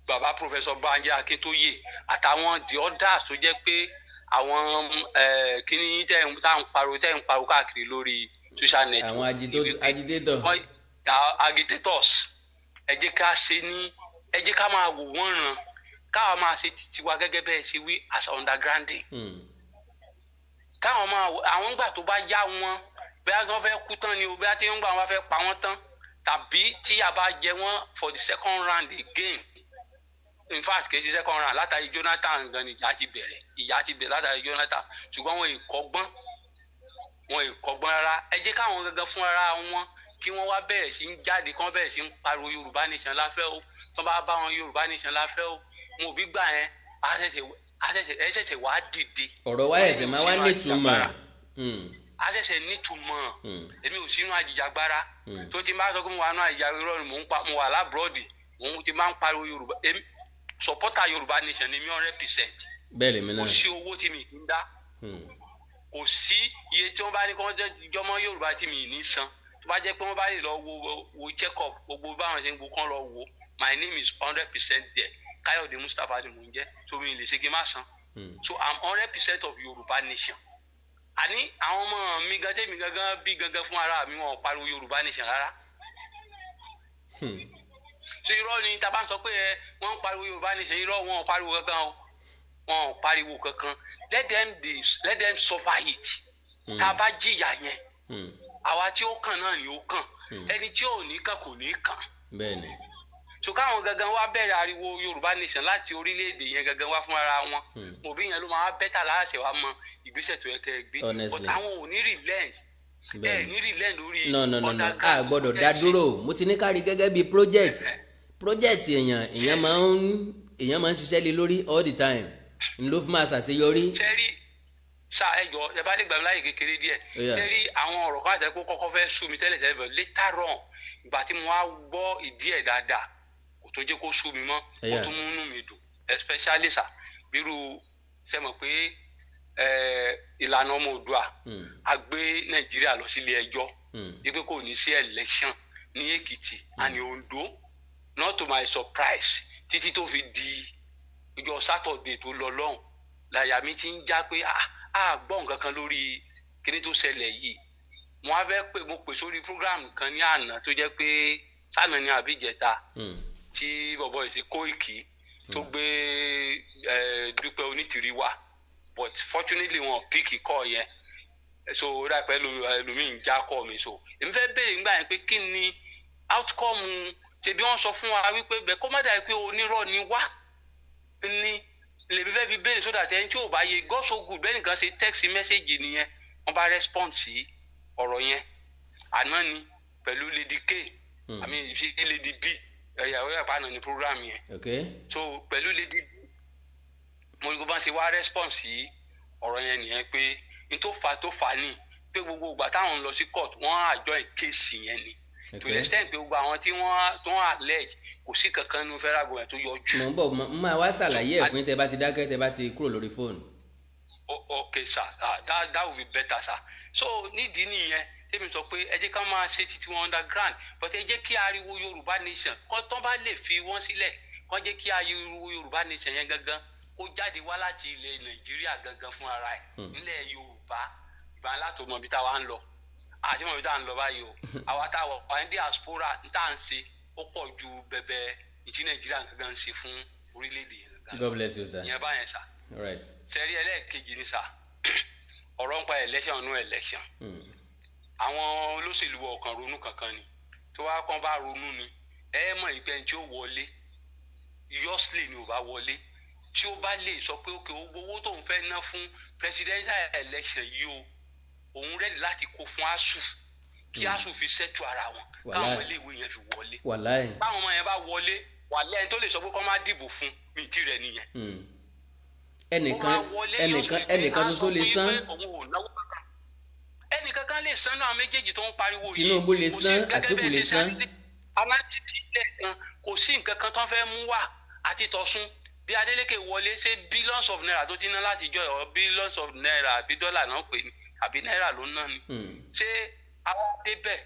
bàbá Professor Banji Akintoye àtàwọn the others tó jẹ́ pé àwọn kíní tẹ́ ń pariwo káàkiri lórí social network. àwọn agitators ẹ jẹ́ ká ṣe ní ẹ jẹ́ ká máa wò wọ́n ràn káwa máa ṣe tiwa gẹ́gẹ́ bẹ́ẹ̀ ṣe wí as undergrounding. káwọn máa àwọn gbà tó bá yá wọn bẹ́ẹ̀ wọ́n fẹ́ kú tán ni o bẹ́ẹ̀ tí wọ́n gbà wọ́n fẹ́ pa wọ́n tán tàbí tí a bá jẹ wọ́n for the second round again in fact kì í ṣe second round látàrí Jonathan gan ni ìyà ti bẹ̀rẹ̀ látàrí Jonathan ṣùgbọ́n wọn ì kọ́gbọ́n rárá ẹ jẹ́ káwọn gangan fún ara wọn kí wọ́n wá bẹ̀rẹ̀ sí ń jáde kí wọ́n bẹ̀rẹ̀ sí ń pariwo Yorùbá nation láfẹ́ o tó bá bá wọn Yorùbá nation láfẹ́ o mo ò bí gbà yẹn ẹ ṣẹ̀ṣẹ̀ wá dìde. ọ̀rọ̀ wa ẹ̀sẹ̀ máa wá nítumọ̀. a ṣẹ̀ṣẹ̀ nítumọ̀ èmi ò sínú àjìjàgbara tó ti máa sọ pé mo wà nínú àjìjàgbara irọ́ ni mo wà lábúrọ́dì mo ti máa ń pariwo Yorùbá èmi supporter Yorùbá nation ni mi 100%. bẹ́ẹ̀ lèmi náà. kò sí owó tí mi kì í dá kò sí iye tí wọ́n bá ní kí wọ́n jọmọ́ Yorùbá tí mi ní san tó bá jẹ́ pé wọ́n bá lè lọ wo check up gbogbo báwọn ṣe ń gbó kán lọ wo my name is 100% there Káyọ̀dé Mustapha ni mò ń jẹ́ so mi lè ṣe kí n má san so I'm 100% of Yorùbá nation àní àwọn ọmọ mi gan tèmi gangan bí gangan fún ara mi wọn ò pariwo Yorùbá nation rárá so irọ́ ni tá a bá ń sọ pé wọ́n ń pariwo Yorùbá nation irọ́ wọn ò pariwo kankan o wọn ò pariwo kankan let them suffer it tá a bá jìyà yẹn àwa tí ó kàn náà ni ó kàn ẹni tí ò ní kàn kò ní kàn. bẹ́ẹ̀ni. so káwọn gangan wá bẹ̀rẹ̀ ariwo Yorùbá nation láti orílẹ̀-èdè yẹn gangan wá fún ara wọn òbí yẹn ló máa bẹ́tà láṣẹ wa mọ ìgbésẹ̀ tó yẹ kẹ́ ẹ gbé but àwọn ò ní relent ẹ ní relent lórí no a gbọ́dọ̀ dá dúró mo ti ní kárí gẹ́gẹ́ bí project èèyàn máa ń ṣiṣẹ́ lé lórí all the time n ló fi máa ṣàṣeyọrí. sẹ́rí sa ẹjọ ẹ bá lè gbàgbé láyè kékeré díẹ̀ sẹ́rí àwọn ọ̀rọ̀ kan àtẹ́kọ́ kọ́kọ́ fẹ́ sú mi tẹ́lẹ̀ bẹ̀ later on ìgbà tí mo wá gbọ́ ìdí ẹ̀ dáadáa kò tó jẹ́ kó sú mi mọ́ ó tún múnú mi dùn especially sa bírú ṣe mọ̀ pé ìlànà ọmọ Oòduà a gbé Nàìjíríà lọ sílé ẹjọ́ wípé kò ní sí election ní Ekiti and Ondo, not to my surprise títí tó fi di ọjọ́ Saturday tó lọ lọ́hùn láyà mi ti ń já pé gbọ́ nǹkan kan lórí kíní tó ṣẹlẹ̀ yìí. Mo á fẹ́ pé mo pè sórí program kan ní àná tó jẹ́ pé sànà ní àbíjẹta tí bọ̀bọ̀ ìsìn Kóìkì tó gbé Dúpẹ́ Onítìrí wá, but fortunately wọn pick call yẹn, so ó dà pé ẹlòmíì já call mi. So èmi fẹ́ béèrè nígbà yẹn pé kí ni outcome, ṣe bí wọ́n sọ fún wa wípé bẹ́ẹ̀ kó má dà pé onírọ́ ni wá ní lèmi fẹ́ fi béèrè sódà tẹ́ni tí ò bá yẹ God so good bẹ́ẹ̀ nìkan ṣe text message nìyẹn wọ́n bá respond sí ọ̀rọ̀ yẹn. Àná ni pẹ̀lú Lady K àmì Lady B ìyàwó yàpá náà ní program yẹn. So pẹ̀lú Lady B mo rí kó bá ń ṣe wá response sí ọ̀rọ̀ yẹn nìyẹn pé n tó fà ní pé gbogbo ìgbà táwọn ń lọ sí court wọ́n àjọ ìkéèsì yẹn ni to the extent pé gbogbo àwọn tí wọ́n allege kò sí kankan nínú federal government tó yọjú. mo ń bọ̀ mo máa wá ṣàlàyé ẹ̀ fún tẹ́ bá ti dákẹ́ tẹ́ bá ti kúrò lórí fóònù. Okay sir, that would be better sir. So nídìí nìyẹn tèmi sọ pé ẹ jẹ́ ká máa ṣe títí wọn underground, but ẹ jẹ́ kí ariwo Yorùbá nation kọ́ tán bá lè fi wọ́n sílẹ̀ kọ́ jẹ́ kí ariwo Yorùbá nation yẹn gangan kó jáde wá láti ilẹ̀ Nàìjíríà gangan fún ara ẹ̀ nílẹ̀ Yorùbá ìbá látò mọ̀ bí táwa ń lọ àti mọ̀ bí táwa ń lọ báyìí o. Àwa táwa wà ní diaspora tá à ń ṣe ó pọ̀ ju bẹ̀bẹ̀ ìtí Nàìjíríà gangan ń ṣe fún orílẹ̀-èdè yẹn. God bless you sir. ìyẹn báyẹn sà. All right. sẹ́rí ẹlẹ́ẹ̀kejì ni sà ọ̀rọ̀ ń pa election no election. Àwọn olóṣèlú ọ̀kan ronú kankan ni tó wá kán bá ronú ni ẹ mọ̀ ìpẹ́ tí ó wọlé yọ́sílẹ̀ ni ò bá wọlé tí ó bá lè sọ pé òkè owó tóun fẹ́ ná fún presidential election yìí o òun rẹ́dí láti kó fún ASUU kí ASUU fi ṣẹ́tù ara wọn káwọn iléèwé yẹn fi wọlé. báwọn ọmọ yẹn bá wọlé wàlẹ́ ẹni tó lè sọ pé kọ́ máa dìbò fún mi tí rẹ̀ nìyẹn. ẹnìkan ṣoṣo lè san. ẹnìkan kan lè san náà méjèèjì tó ń pariwo yìí. Tinubu lè san Àtíkù lè san. alátìtì lẹ́ẹ̀kan kò sí nǹkan kan tó ń fẹ́ mú wá àti tọ̀sún bí Adeleke wọlé ṣe billions of naira tó ti ná láti jọ ọ billions of naira àbí dọ́là náà pè ní àbí náírà ló ná ni. ṣé àwọn débẹ̀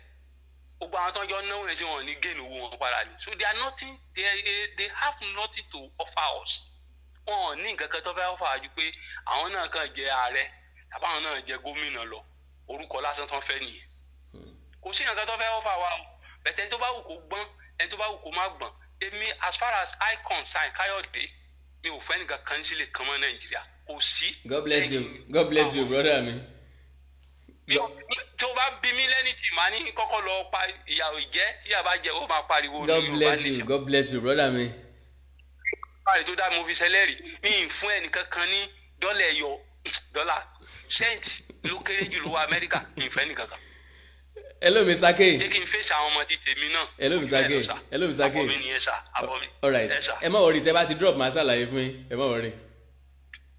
gbogbo àwọn tó ń jọ náwó yẹn tí wọ́n ní gain owó wọn padà ni. So they are nothing, they have nothing to offer us. wọn ò ní nǹkan kan tó fẹ́ offer ju pé àwọn náà kàn jẹ ààrẹ tàbí àwọn náà jẹ gómìnà lọ orúkọ lásán tó ń fẹ́ nìyẹn. kò sí nǹkan tó fẹ́ offer wa o bẹ̀tẹ̀ ẹni tó bá wù kó gbọ́n ẹni tó bá wù kó má gbọ́n èmi as far as I concern Káyọ̀dé mi ò fẹ́ nǹkan kan sílẹ̀ kan mọ́ Nàìjíríà kò sí. God bless you brother mi. tí o bá bí mi lẹ́ni tí màá ní kọ́kọ́ lọ pa ìyàwó ìjẹ́ tí yàrá bá jẹ ó máa pariwo ní Yorùbá nation. God bless you brother mi. báyìí tó dá mo fi ṣẹlẹ́rì mi ì fún ẹnìkan kan ní dọ́là cent ló kéré jù lówó Amẹ́ríkà mi ì fẹ́ nìkan kan. Hello Mr. K. jẹ́ kí n fèsì àwọn ọmọ ti tèmi náà. Hello Mr. K. àbọ̀ mi nìyẹn sà àbọ̀ mi. All right ẹ má worry tẹ́ bá ti drop máa ṣàlàyé fún yín ẹ má worry.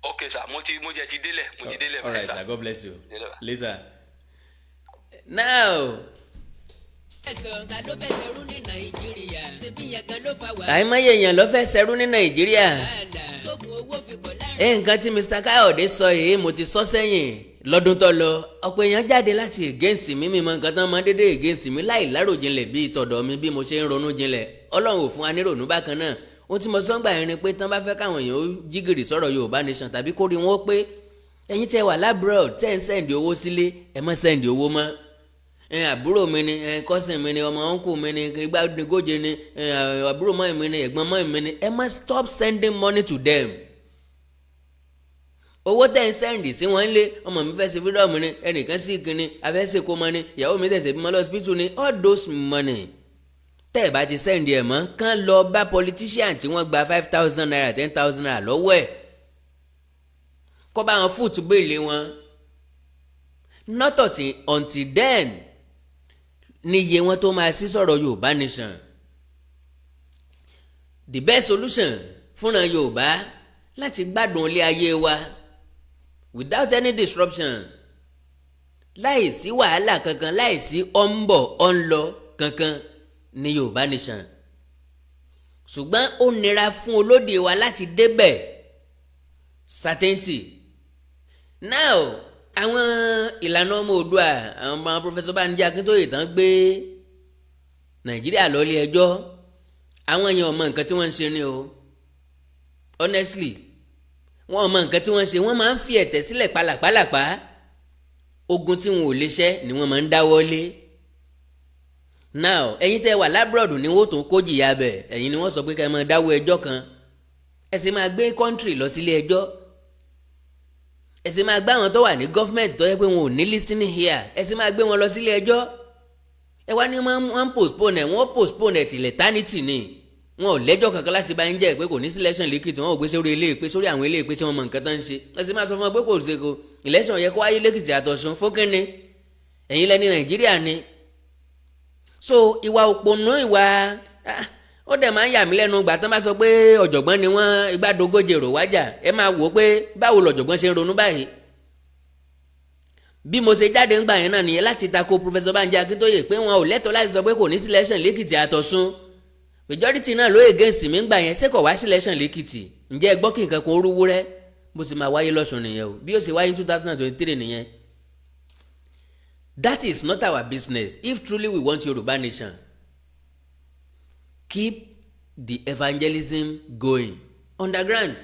Okay sir mo jẹ ti délẹ̀ all right sir God bless you later. Now. àìmọye èèyàn ló fẹ́ ṣẹrú ní Nàìjíríà. nǹkan tí Mr. Káyọ̀dé sọ yìí mo ti sọ sẹ́yìn lọ́dún tó lọ ọ̀pọ̀ èèyàn jáde láti against mi mímọ nǹkan tán mọ́ déédéé against mi láì láròjinlẹ̀ bíi tọ̀dọ̀ mi bí mo ṣe ń ronú jinlẹ̀ Ọlọ́run ò fún wa nírònú bákan náà ohun tí mo sọ ń gbà yẹn ni pé tán bá fẹ́ káwọn èèyàn ó jígìrì sọ̀rọ̀ Yorùbá nation tàbí kó rí wọn ó pé ẹ̀yin tẹ́ wà labroad tẹ́ ń sẹ́ǹdì owó sílé ẹ má sẹ́ǹdì owó mọ́ àbúrò mi ni cousin mi ni ọmọ uncle mi ni gbàdúgbòjè ni àbúrò mọ́ mi ni ẹ̀gbọ́n mọ́ mi ni ẹ má stop sending money to them. owó tẹ́ ń sẹ́ǹdì sí wọn lé ọmọ mi fẹ́ ṣe freedom ni ẹnìkan sì kínní afẹ́sẹ̀ kó mọ́ ni ìyàwó mi ṣẹ̀ṣẹ̀ bímọ lọ́sibítù ni all those money tẹ́ ẹ̀ bá ti sẹ́ǹdì ẹ̀ mọ́ kán lọ bá politician tí wọ́n gba 5,000 naira 10,000 naira lọ́wọ́ ẹ̀ kọ́ bá wọn fúùtù béèlì wọn not until then ní iye wọn tó máa sí sọ̀rọ̀ Yorùbá nation the best solution fúnra Yorùbá láti gbádùn ilé ayé wa without any disruption láì sí wàhálà kankan láì sí ọ̀nbọ̀ ọ̀nlọ kankan ní Yorùbá nation ṣùgbọ́n ó nira fún olóde wa láti débẹ̀ certainty now àwọn ìlànà ọmọ Oòduà àwọn ọmọ Professor Banji Akíntóyè tán gbé Nàìjíríà lọ ilé ẹjọ́ àwọn èèyàn ọmọ nǹkan tí wọ́n ń ṣe ni o honestly wọ́n ọmọ nǹkan tí wọ́n ń ṣe wọ́n máa ń fi ẹ̀tẹ̀ sílẹ̀ pálapàlapà ogun tí wọn ò lè ṣẹ́ ni wọ́n máa ń dáwọ́ lé now ẹ̀yin tẹ́ wà lábúrọ̀dù ni wọ́n tún kó jìyà bẹ̀ ẹ̀yin ni wọ́n sọ pé ká máa dáwọ́ ẹjọ́ kan ẹ sì máa gbé kọ́ńtírì lọ sílé ẹjọ́ ẹ sì máa gbá àwọn tó wà ní gọ́fìmẹ̀ntì tó yẹ pé wọn ò ní listening here ẹ sì máa gbé wọn lọ sílé ẹjọ́ ẹ wá ní wọ́n postpone ẹ̀ wọ́n postpone ẹ̀ till eternity ni wọn ò lẹ́jọ́ kankan láti bá ń jẹ́ pé kò ní sí election lẹ́kìtì wọn ò gbé sórí ilé ìpè sórí àwọn ilé ìpè tí wọ́n mọ nǹkan tó ń ṣe ẹ sì máa sọ fún wọn pé kò ṣe kò election yẹ kó wáyé lẹ́kìtì àtọ̀sùn fókẹ́ni ẹ̀yin lẹ́ni Nàìjíríà ni so ìwà òpònú ìwà ó dẹ̀ máa ń yà mí lẹ́nu gbà tán bá sọ pé ọ̀jọ̀gbọ́n ni wọ́n igbádogójì èrò wájà ẹ máa wò ó pé báwo lọ̀jọ̀gbọ́n ṣe ń ronú báyìí bí mo ṣe jáde ńgbà yẹn náà nìyẹn láti tako Professor Banji Akíntóyè pé wọn ò lẹ́tọ̀ọ́ láti sọ pé kò ní sí election lẹ́kìtì àtọ̀sùn majority náà ló against mi ńgbà yẹn ṣé kò wá sí election lẹ́kìtì ǹjẹ́ ẹ gbọ́ kí nǹkan kan ó rúwú rẹ́ bó sì máa wáyé lọ́sùn nìyẹn o bí ó ṣe wáyé ní 2023 nìyẹn. That is not our business if truly we want Yoruba nation. Keep the evangelism going underground.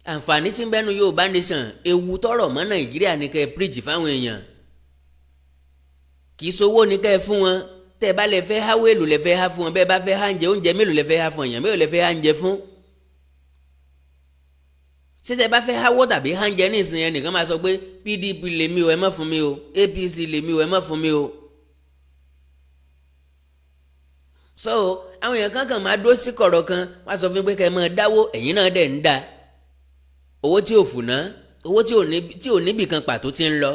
Àǹfààní tí ń bẹ́nu Yorùbá nation ewu tọrọ mọ́ Nàìjíríà ní kẹ́ ẹ preach fáwọn èèyàn kì í sowó ní kẹ́ ẹ fún wọn tẹ́ ẹ bá lè fẹ́ háwó èlò lè fẹ́ há fún wọn bẹ́ẹ̀ bá fẹ́ há oúnjẹ mélòó lè fẹ́ há fún èèyàn mélòó lè fẹ́ há oúnjẹ fún. Ṣé tẹ́ bá fẹ́ háwó tàbí há oúnjẹ ní ìsìn yẹn nìkan máa sọ pé PDP lèmi o ẹ má fún mi o APC lèmi o ẹ má fún mi o. So àwọn èèyàn kankan máa dúró sí kọ̀rọ̀ kan wọ́n sọ fún mi pé kẹ́ ẹ máa dáwó ẹ̀yin náà dẹ̀ ń dá owó tí ò fùnà owó tí ò níbì kan pàtó ti ń lọ.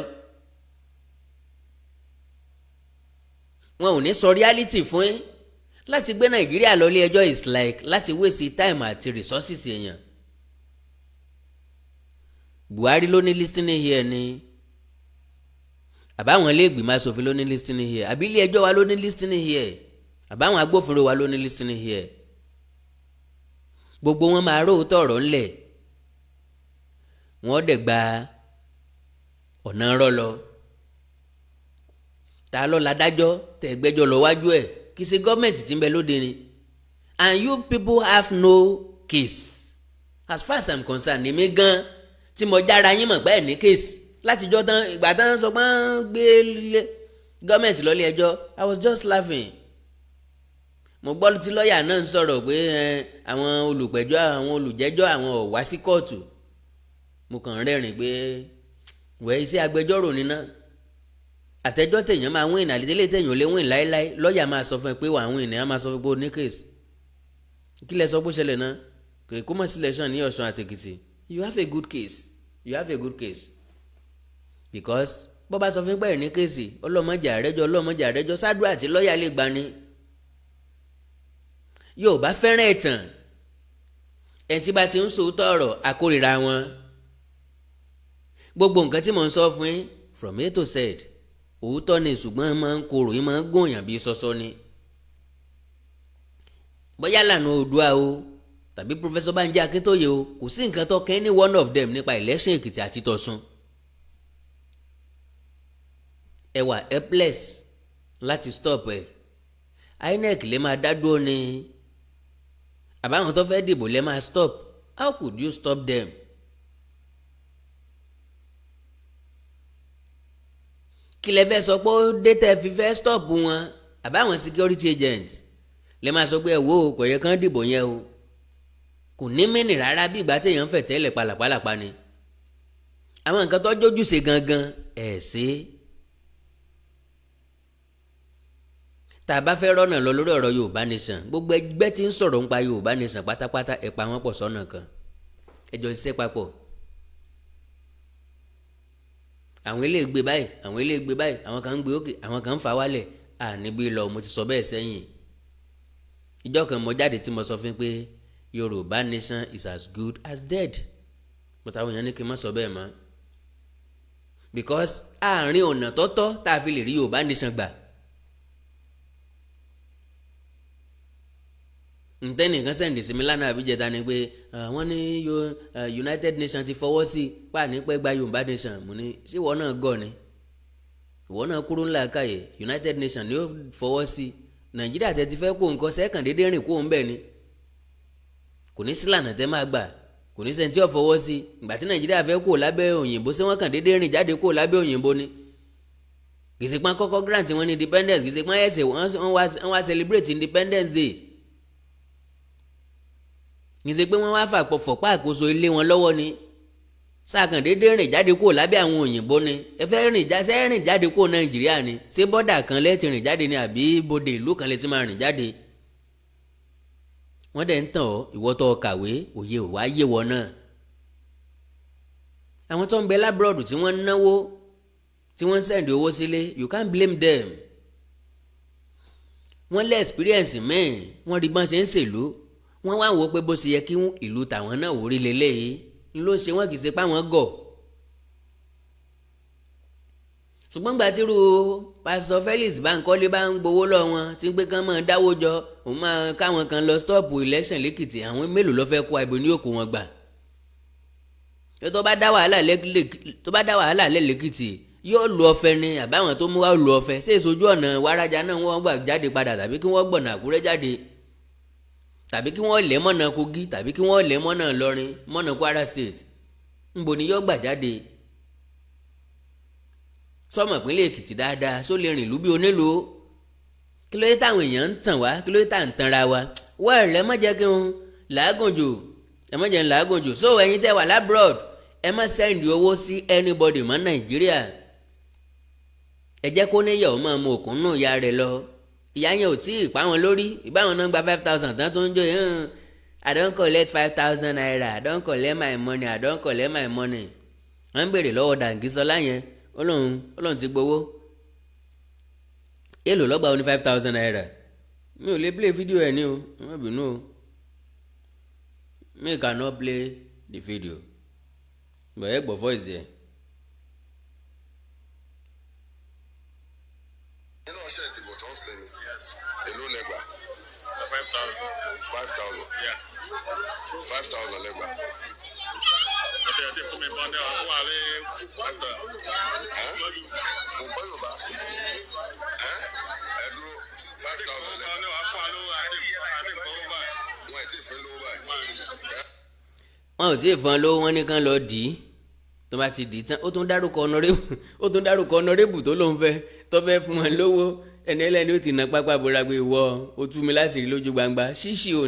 Wọn ò ní sọ reality fún yín láti gbé Nàìjíríà lọ ilé ẹjọ́ is like láti waste time àti resources èèyàn. Buhari ló ní listening here ni àbáwọn ilé ìgbìmọ̀ asòfin ló ní listening here àbí ilé ẹjọ́ wa ló ní listening here àbáwọn agbófinró wa ló ní listening here. Gbogbo wọn máa róòótọ́ ọ̀rọ̀ ńlẹ̀ wọ́n dẹ̀ gba ọ̀nà rọ́ lọ. Ta ló ládájọ́ tẹ̀ gbẹ́jọ́ lọ wájú ẹ̀ kì í ṣe gọ́ọ̀mẹ̀ntì tí ń bẹ lóde ni and you people have no case as far as I'm concerned èmi gan tí mo jára yín mọ̀ pé ẹ̀ ní case látijọ́ tán ìgbà tán sọ pé gbé gọ́ọ̀mẹ̀ntì lọ́lé ẹjọ́ I was just laughing. Mo gbọ́ tí lọ́ọ̀yà náà ń sọ̀rọ̀ pé àwọn olùpẹ̀jọ́ àwọn olùjẹ́jọ́ àwọn ò wá sí kóòtù mo kàn rẹ́rìn pé wẹ́ iṣẹ́ agbẹjọ́rò níná àtẹjọ́ tèèyàn máa win àlítẹ́lẹ̀ tèèyàn lè win láéláé lọ́ọ̀yà máa sọ fún ẹ pé wà á win á máa sọ fún pé ó ní case kí lẹ sọ bó ṣẹlẹ̀ náà kò kó mọ̀ selection ní Ọ̀ṣun àtèkìtì you have a good case you have a good case because bó bá sọ fún pé ẹ̀ ní case ọlọ́mọdé àrẹ́jọ́ sádùá àti lọ́ọ̀yà lè gbani. Yorùbá fẹ́ràn ẹ̀tàn ẹ̀ tí bá ti ń sòótọ́ ọ̀rọ̀ àkórìíra wọn. Gbogbo nǹkan tí mò ń sọ fún yín from A to Z òótọ́ ni ṣùgbọ́n máa ń korò yín máa ń gòyàn bíi sọ́sọ́ ni. Bóyá lànà Oòduà o tàbí Professor Banji Akíntóyè o kò sí nǹkan tó kẹ́ ní one of them nípa election Èkìtì àti tọ̀sùn. Ẹ wà helpless láti stop ẹ̀ INEC lè máa dá dúró ni àbáwọn tó fẹ́ dìbò lè máa stop how could you stop them? Kí lẹ fẹ́ sọ pé ó dé tẹ́ fi fẹ́ stop wọn àbáwọn security agents lè máa sọ pé ẹ wò ó kò yẹ kán dìbò yẹn o kò ní mínì rárá bí ìgbà téèyàn fẹ̀ tẹ́lẹ̀ pàlàpàlàpà ni àwọn nǹkan tó jójúṣe gangan ẹ̀ ṣe. Tá a bá fẹ́ rọ́nà lọ lórí ọ̀rọ̀ Yorùbá nation gbogbo ẹgbẹ́ tí ń sọ̀rọ̀ nípa Yorùbá nation pátápátá ẹ pa wọ́n pọ̀ sọ́nà kan ẹ jọ ṣiṣẹ́ papọ̀. Àwọn ilé gbé báyìí àwọn ilé gbé báyìí àwọn kan ń gbé òkè àwọn kan ń fa wálẹ̀ níbí lọ mo ti sọ bẹ́ẹ̀ sẹ́yìn. Ìjọ́ kan mo jáde tí mo sọ fún pé Yorùbá nation is as good as dead but àwọn èèyàn ní kí n má sọ bẹ́ẹ̀ mọ́ because àárín ọ̀nà tọ́tọ́ tá a fi lè rí Yorùbá nation gbà ntẹ́nìkan sẹ́ǹdì sí mi lánàá àbíjẹta ni pé wọ́n ní United Nations ti fọwọ́ sí pànípẹ́ gba Yorùbá nation. Mo ní ṣé ìwọ náà gọ̀ ni ìwọ náà kúrò ńlá káyè United Nations ni ó fọwọ́ sí. Nàìjíríà tẹ́ ti fẹ́ kó nǹkan sẹ́kàn déédéé rìn kó ń bẹ̀ ni kò ní sílànà tẹ́ máa gbà kò ní sẹ́ńtì ọ̀fọwọ́ sí. ìgbà tí Nàìjíríà fẹ́ kó lábẹ́ òyìnbó ṣé wọ́n kàn déédéé rìn jáde kó lábẹ́ òyìnbó ni kìsìpá kọ́kọ́ grant wọn ní independence kìsìpá ẹ̀sẹ̀ wọ́n wá celebrate Independence Day kìsì pé wọ́n wá fọ̀pá àkóso ilé wọn lọ́wọ́ ni sáàkàn déédéé rìn jáde kó lábẹ́ àwọn òyìnbó ni ẹ fẹ́ rìn jáde kó Nàìjíríà ni ṣé bọ́dà kan lẹ́ẹ̀tì rìn jáde ni àbí bodè ìlú kan lè ti máa rìn jáde. Wọ́n dẹ̀ ń tàn ọ́ ìwọ tó kàwé òye ò wá yé wọ náà. Àwọn tó ń bẹ lábúrọ̀dù tí wọ́n ń náwó tí wọ́n ń sẹ̀ǹdì owó sílé you can't blame them. Wọ́n lé experience mẹ́rin wọ́n rí bọ́n ṣe ń ṣèlú wọ́n wá wò pé bó ṣe yẹ kí ìlú tàwọn náà wò rí leléyìí ló ṣe wọ́n kì í ṣe pé àwọn gọ̀. Ṣùgbọ́n gbà tí irú pásítọ̀ Felix Bankole bá ń gbowó lọ wọn tí ń pé kán máa dáwó jọ òun máa káwọn kan lọ stọ́ọ̀pù election lẹ́kìtì àwọn mélòó ló fẹ́ kó àìbò ní òkú wọn gbà. tó bá dá wàhálà lẹ́lẹ́kìtì yóò lu ọ̀fẹ́ ni àbáwọn tó mú wá lu ọ̀fẹ́ ṣé ìṣojú ọ̀nà wàrájà náà wọ́n gbà jáde padà tàbí kí wọ́n gbọ̀nà Àkúrẹ́ jáde tàbí kí wọ́n lẹ̀ mọ́nà Kogi tàbí kí wọ́n lẹ̀ mọ́nà Ìlọrin mọ́nà Kwara State ńbo ni yóò gbà jáde. Sọmọ ìpínlẹ̀ Èkìtì dáadáa só lè rìn ìlú bí onílù kí ló dé táwọn èèyàn ń tàn wá kí ló dé tá à ń tanra wa wọ́ọ̀rì ẹ má jẹ́ kí n làágùn jù ẹ má jẹ́ n làágùn jù so ẹ̀yin tẹ́ wà lábúrọ̀d ẹ má sẹ́ndì owó sí anybody mọ́ Nàìjíríà ẹ jẹ́ kó níyàwó máa mú òkun nù ìyá rẹ̀ lọ ìyá yẹn ò tí ì pa wọn lórí ìbáwọn náà gba 5,000 tán tó ń jó I don't collect 5,000 naira I don't collect my money I don't collect my money. Wọ́n ń béèrè lọ́wọ́ Dàǹgísọ́lá yẹn Ọlọ́run ti gbowó èlò lọ́gbà ó ní 5,000 naira mi ò lè play video ẹ̀ ní o má bínú o me cannot play the video bẹ̀rẹ̀ gbọ́ voice yẹn. nínú ọṣẹ ìdìbò tó ń sinmi èló lẹgbà 5,000 5,000 lẹgbà. Fún mi bọ́ ní àwọn fún àlẹ́ pátá. Mo bọ́ Yorùbá. Ẹ dúró 5,000 lẹ́gbàá. Wọ́n ẹ̀ tí ì fún lówó báyìí. Wọ́n ò tí ì fún lówó wọn ní kán lọ dì í tó bá ti dì í tán ó tún dárúkọ ọ̀nàrẹ́bù tó lóun fẹ́ tó fẹ́ fún wọn lówó ẹni ẹlẹ́ni ó ti na pápá bora pé wọ́ ó tú mi láṣìírí lójú gbangba ṣíṣì ò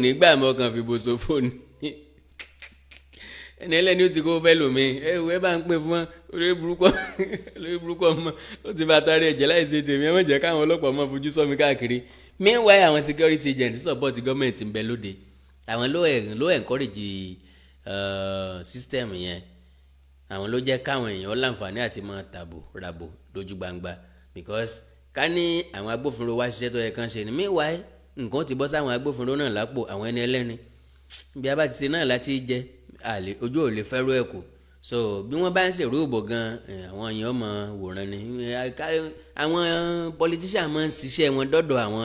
ní gbà mọ́ kàn fi bò sófò ni ẹni ẹlẹ́ni ó ti kó fẹ́ lòmí ẹ bá ń pè fún wọn olórí burúkú ọmọ ó ti bá tarí ẹ̀jẹ̀ láì ṣe tèmi ẹ má jẹ́ káwọn ọlọ́pàá máa fojú sọ mi káàkiri meanwhile àwọn security agents support gọ́ọ̀mẹ̀ntì ń bẹ lóde àwọn ló encourage system yẹn àwọn ló jẹ́ káwọn èèyàn láǹfààní àti máa tàbò ràbò lójú gbangba because ká ní àwọn agbófinró wá ṣiṣẹ́ tó yẹ kán ṣe ni meanwhile nǹkan ti bọ́ sáwọn agbófinró náà lápò àwọn ẹni ẹlẹ́ni bí a bá ti ṣe náà láti jẹ́ ojú ò lè fẹ́rù ẹ̀ kù so bí wọ́n bá ń ṣèrú ìbò gan àwọn èèyàn mọ̀ wòran ni àwọn politician máa ń ṣiṣẹ́ wọn dọ́dọ̀ àwọn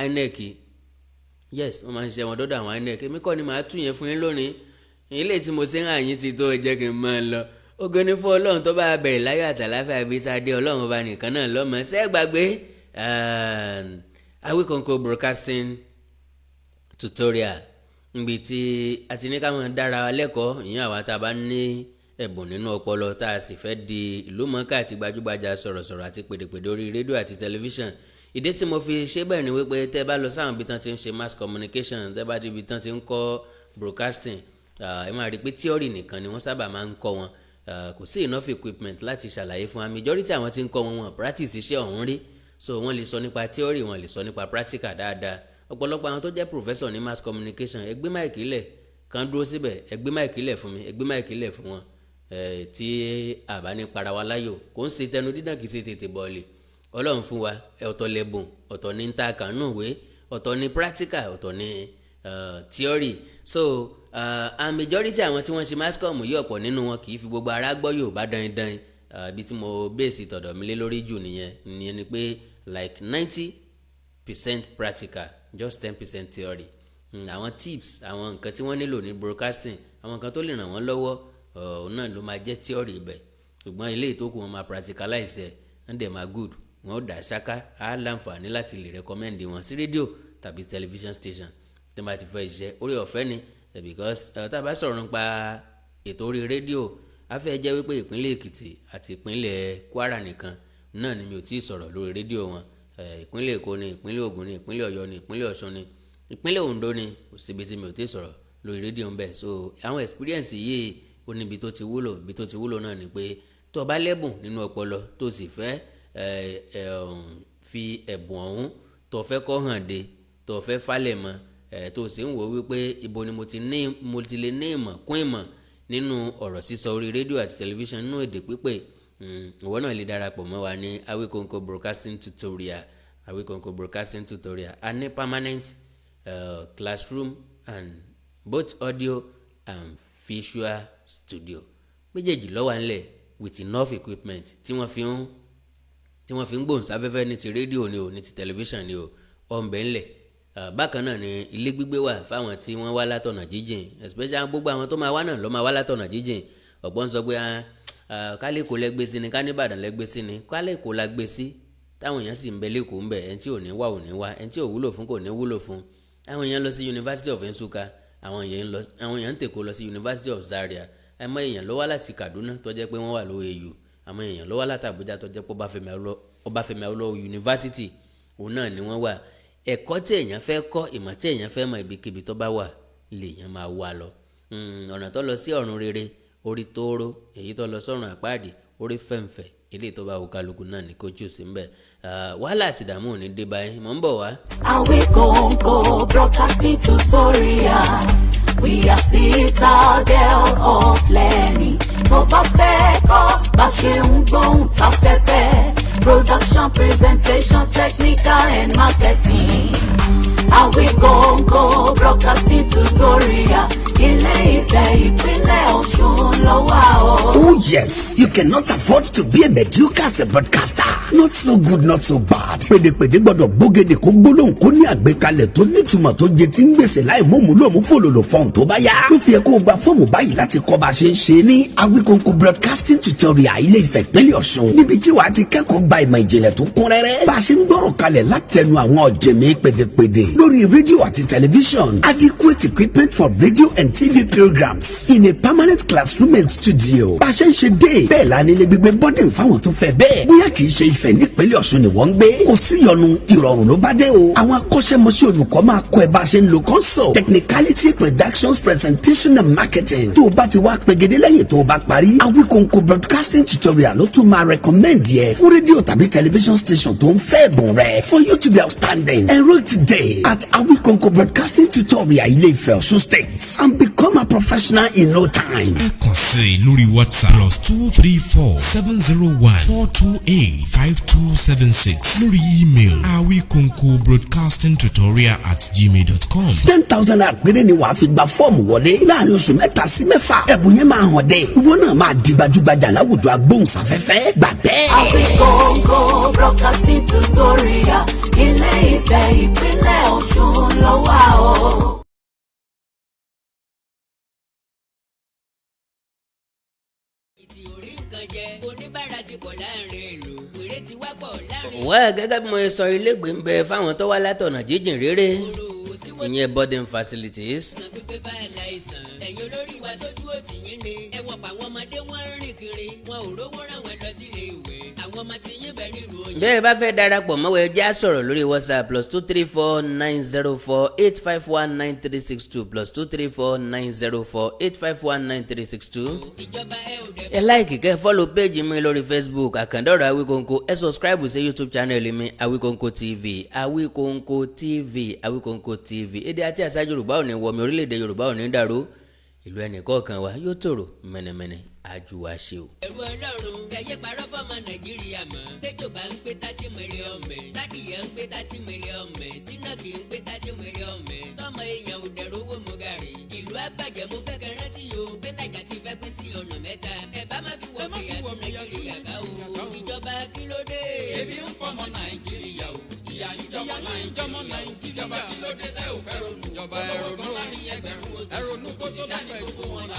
INEC yes wọ́n máa ń ṣiṣẹ́ wọn dọ́dọ̀ àwọn INEC èmi kọ́ ni màá tún yẹn fún yín lónìí ilé tí mo ṣe ń àyín ti tó jẹ́ kí n máa lọ ògo ni fún Ọlọ́run tó bá bẹ̀rẹ̀ láyọ̀ àtàláfíà bíi sáadé Ọlọ́run ọba nìkan náà lọ́mọ ṣẹ́ gbàgbé Awikonko broadcasting tutorial níbi tí a ti ní ká máa dára wa lẹ́kọ̀ọ́ ìyẹn àwa tá a bá ní ẹ̀bùn nínú ọpọlọ tá a sì fẹ́ di ìlúmọ̀ọ́ká àti gbajúgbajà sọ̀rọ̀sọ̀rọ̀ àti pèdèpèdè orí rédíò àti tẹlifíṣàn ìdí tí mo fi ṣe bẹ́ẹ̀ ni wípé tẹ́ bá lọ sáwọn ibi tán ti ń ṣe mass communication tẹ́ bá di ibi tán ti ń kọ́ broadcasting ẹ máa rí i pé theory nìkan ni wọ́n sábà máa ń kọ́ wọn kò sí enough equipment láti ṣàlàyé fún wa majority àwọn tí ń kọ́ wọn practice iṣẹ́ ọ̀hún rí so wọ́n lè sọ nípa theory wọ́n lè sọ nípa practical dáadáa ọ̀pọ̀lọpọ̀ àwọn tó jẹ́ professor ní mass communication ẹ gbé máìkì lẹ̀ kàn dúró síbẹ̀ ẹ gbé máìkì lẹ̀ fún mi ẹ gbé máìkì lẹ̀ fún wọn tí àbá ní para wa láyò kò ń ṣe tẹnu dídàn kì í ṣe tètè bọ́ọ̀lì Ọlọ́run fún wa ọ̀tọ̀ lẹ́bùn ọ̀tọ̀ ní ta kànú ìwé ọ̀tọ̀ ní practical ọ̀tọ̀ ní theory so majority àwọn tí wọ́n ṣe mass com yìí ọ̀pọ̀ nínú wọn kì í fi gbogbo ara gbọ́ Yorùbá dandan ibi tí mo bẹ́ẹ̀sì tọ̀dọ̀ mi lé lórí jù nìyẹn ni pé like 90 practical, just 10% theory. Àwọn tips, àwọn nǹkan tí wọ́n nílò ní broadcasting, àwọn nǹkan tó lè ràn wọ́n lọ́wọ́ náà ló máa jẹ́ theory ibẹ̀. Ṣùgbọ́n eléyìí tó kù wọ́n máa practicalize ẹ̀ and dem are good. Wọ́n ó dà ṣáká, á láǹfààní láti lè recommend wọn sí rédíò tàbí television station tí wọ́n bá ti fẹ́ iṣẹ́ orí ọ̀fẹ́ ni, because tá a bá sọ̀rọ̀ nípa ètò orí rédíò a fẹ́ jẹ́ wípé ìpínlẹ̀ Èkìtì àti ìpínlẹ̀ Kwara nìkan náà ni mi ò tí ì sọ̀rọ̀ lórí rédíò wọn. Ìpínlẹ̀ Èkó ni, ìpínlẹ̀ Ògùn ni, ìpínlẹ̀ Ọ̀yọ́ ni, ìpínlẹ̀ Ọ̀ṣun ni, ìpínlẹ̀ Oǹdó ni, kò síbi tí mi ò tí ì sọ̀rọ̀ lórí rédíò ń bẹ̀. So àwọn experience yìí ó ní ibi tó ti wúlò, ibi tó ti wúlò náà ni pé tó o bá lẹ́bùn nínú ọpọlọ tó sì fẹ́ fi ẹ̀bùn ọ̀hún tó fẹ́ kọ́ hàn dé, tó fẹ́ falẹ̀ mọ́, tó sì ń wò wípé ibo ni mo ti lè ní ìmọ̀ kún ìmọ̀ nínú ọ̀rọ̀ sísọ orí rédíò àti tẹlifíṣàn nínú èdè pípé, ìwọ náà lè darapọ̀ mọ́ wa ní Awikonko Broadcasting Tutorial. Awikonko Broadcasting Tutorial a ní permanent classroom and both audio and visual studio méjèèjì ló wà nílẹ̀ with enough equipment tí wọ́n fi ń gbóhùnsáfẹ́fẹ́ ní ti rédíò ni o, ní ti tẹlifíṣàn ni o, ọ̀nbẹ ńlẹ̀. Bákan náà ni ilé gbígbé wà fáwọn tí wọ́n wá látọ̀nà jíjìn, especially gbogbo àwọn tó máa wá náà ló máa wá látọ̀nà jíjìn. Ọ̀gbọ́n sọ pé kálíkò lẹ́gbẹ́ sí ni, kánìbàdàn lẹ́gbẹ́ sí ni, kálíkò la gbé sí, táwọn èèyàn sì ń bẹ lẹ́kọ̀ọ́ ń bẹ, ẹni tí ò ní wá ò ní wá, ẹni tí ò wúlò fún kò ní wúlò fún. Àwọn èèyàn lọ sí University of Nsukka, àwọn èèyàn ń tèkó lọ sí University of Zaria, àmọ́ èèyàn ló wá láti Kaduna tó jẹ́ pé wọ́n wà lóyèyù, àmọ́ èèyàn ló wá láti Abuja tó jẹ́ pé Ọbáfẹ́mi Awólọ́wọ̀ University òun náà ni wọ́n wà. Ẹ̀kọ́ tí èèyàn fẹ́ kọ́, ìmọ̀ tí èèyàn fẹ́ mọ̀ ibikíbi tó bá wà lèèyàn máa wà lọ. Ọ̀nà tó lọ sí ọ̀run rere orí tóóró, èyí tó lọ sọ́run àpáàdì orí fẹ̀ǹfẹ̀, eléyìí tó bá wù kálukú náà ní kójú sí mbẹ̀. Wàhálà àti ìdààmú ò ní dé báyìí, mò ń bọ̀ wá. Awikonko Broadcasting Tutorial, we are Citadel of Learning. Tó bá fẹ́ kọ́ bá ṣe ń gbóhùn sáfẹ́fẹ́, production, presentation, technical and marketing. Awikonko Broadcasting Tutorial, Ilé-Ifẹ̀ ìpínlẹ̀ Ọ̀ṣun ló wà o. Oh yes, you cannot afford to be a mediocre as a broadcaster. Not so good, not so bad. Pèdèpèdè gbọ́dọ̀ gbógede kó gbólóhùn kó ní àgbékalẹ̀ tó nítumọ̀ tó jẹ tí ń gbèsè láì mọ̀mú lóòmú fòlòlò fọ́ọ̀n tó bá yá. Ló fi yẹ kó o gba fọ́ọ̀mù báyìí láti kọ́ bá a ṣe ń ṣe ní Awikonko Broadcasting Tutorial Ilé-Ifẹ̀ ìpínlẹ̀ Ọ̀ṣun. Níbi tí wàá ti kẹ́kọ̀ọ́ gba ìmọ̀ ìjìnlẹ̀ tó kún rẹ́rẹ́. Bá a ṣe ń gbọ́rọ̀ kalẹ̀ látẹnu àwọn ọ̀jẹ̀mí pèdèpèdè lórí rédíò àti tẹlifíṣọ̀n. Adequate equipment for radio and TV programs in a permanent classroom and studio. Bá a ṣe ń ṣe dé bẹ́ẹ̀ la nílé gbígbé bọ́dìn fáwọn tó fẹ́ bẹ́ẹ̀. Bóyá kì í ṣe Ifẹ̀ nípínlẹ̀ Ọ̀ṣun ni wọ́n ń gbé. Kò sí ìyọnu, ìrọ̀rùn ló bá dé o. Àwọn akọ́ṣẹ́mọṣẹ́ olùkọ́ máa kọ́ ẹ bá a ṣe ń lo console, technicality, productions, presentation and marketing. Tó o bá ti wá pegedé lẹ́yìn tó o bá parí, Awikonko Broadcasting Tutorial ló tún máa recommend yẹ fún rédíò tàbí television station tó ń fẹ́ ẹ̀bùn rẹ̀. For you to be outstanding, enroll today at Awikonko Broadcasting Tutorial Ilé-Ifẹ̀ Ọ̀ṣun State and become a professional in no time. ẹ kàn sí lórí WhatsApp +234 701 428 5276 lórí email awikonko.broadcastingtutorial@gmail.com. 10,000 naira péré ni wàá fi gba fọ́ọ̀mù wọlé láàrin oṣù 3 sí 4. ẹ̀bùn yẹn máa hàn dé. ìwọ náà máa di gbajúgbajà láwùjọ agbóhùnsáfẹ́fẹ́ gbà bẹ́ẹ̀. Awikonko Broadcasting Tutorial, Ilé-Ifẹ̀ ìpínlẹ̀ Ọ̀ṣun ló wà o. Wẹ́ẹ̀ gẹ́gẹ́ bí mo ṣe sọ, ilégbèé ń bẹ fáwọn tó wá látọ̀nà jíjìn réré, ìyẹn boarding facilities. ẹ̀yin olórí wa sójú òtí yín ni ẹ wọ pa àwọn ọmọdé wọn rìn kiri wọn ò rówó ràn wọn lọ sílé ìwé àwọn ọmọ tí yín bẹ nílùú òyìnbó. bẹ́ẹ̀ bá fẹ́ darapọ̀ mọ́ wẹ̀ já sọ̀rọ̀ lórí WhatsApp +234 904 851 9362 +234 904 851 9362. ìjọba ẹ ò dẹ. ẹ láìkì kẹ́ fọ́lọ̀ péjì mi lórí Facebook Àkàndọ̀rọ̀ Awikonko, ẹ subscribe sí YouTube channel mi Awikonko TV, Awikonko TV, Awikonko TV. èdè àti àṣà Yorùbá ò ní wọmi, orílẹ̀-èdè Yorùbá ò ní dàrú, ìlú ẹnìkọ̀ọ̀kan wa yóò tòrò mẹ́nẹ̀mẹ́nẹ̀ àjù wa ṣe o. ẹ̀rù Ọlọ́run kẹyẹ parọ́ fọmọ Nàìjíríà mọ́ tẹ́jọ́ bá ń gbé 30 mílíọ̀nù mẹ́ tádìyẹ ń gbé 30 mílíọ̀nù mẹ́ tínà kì í gbé 30 mílíọ̀nù mẹ́ tọmọ èèyàn ò dẹ̀rọ owó mọ́ gàrí ìlú àgbàjẹ́ mo fẹ́ kẹrẹ́ tí o pé Nàìjà ti fẹ́ pín sí ọ̀nà 3 ẹ bá má fi wọ̀ mí àti Nàìjíríà ká o ìjọba kí ló dé. ebi ń pọ̀ mọ́ Nàìjíríà o ìyà ń jọba Nàìjíríà. ẹ̀rọ̀nù kó tó lọ́pẹ̀ ìfún wọn.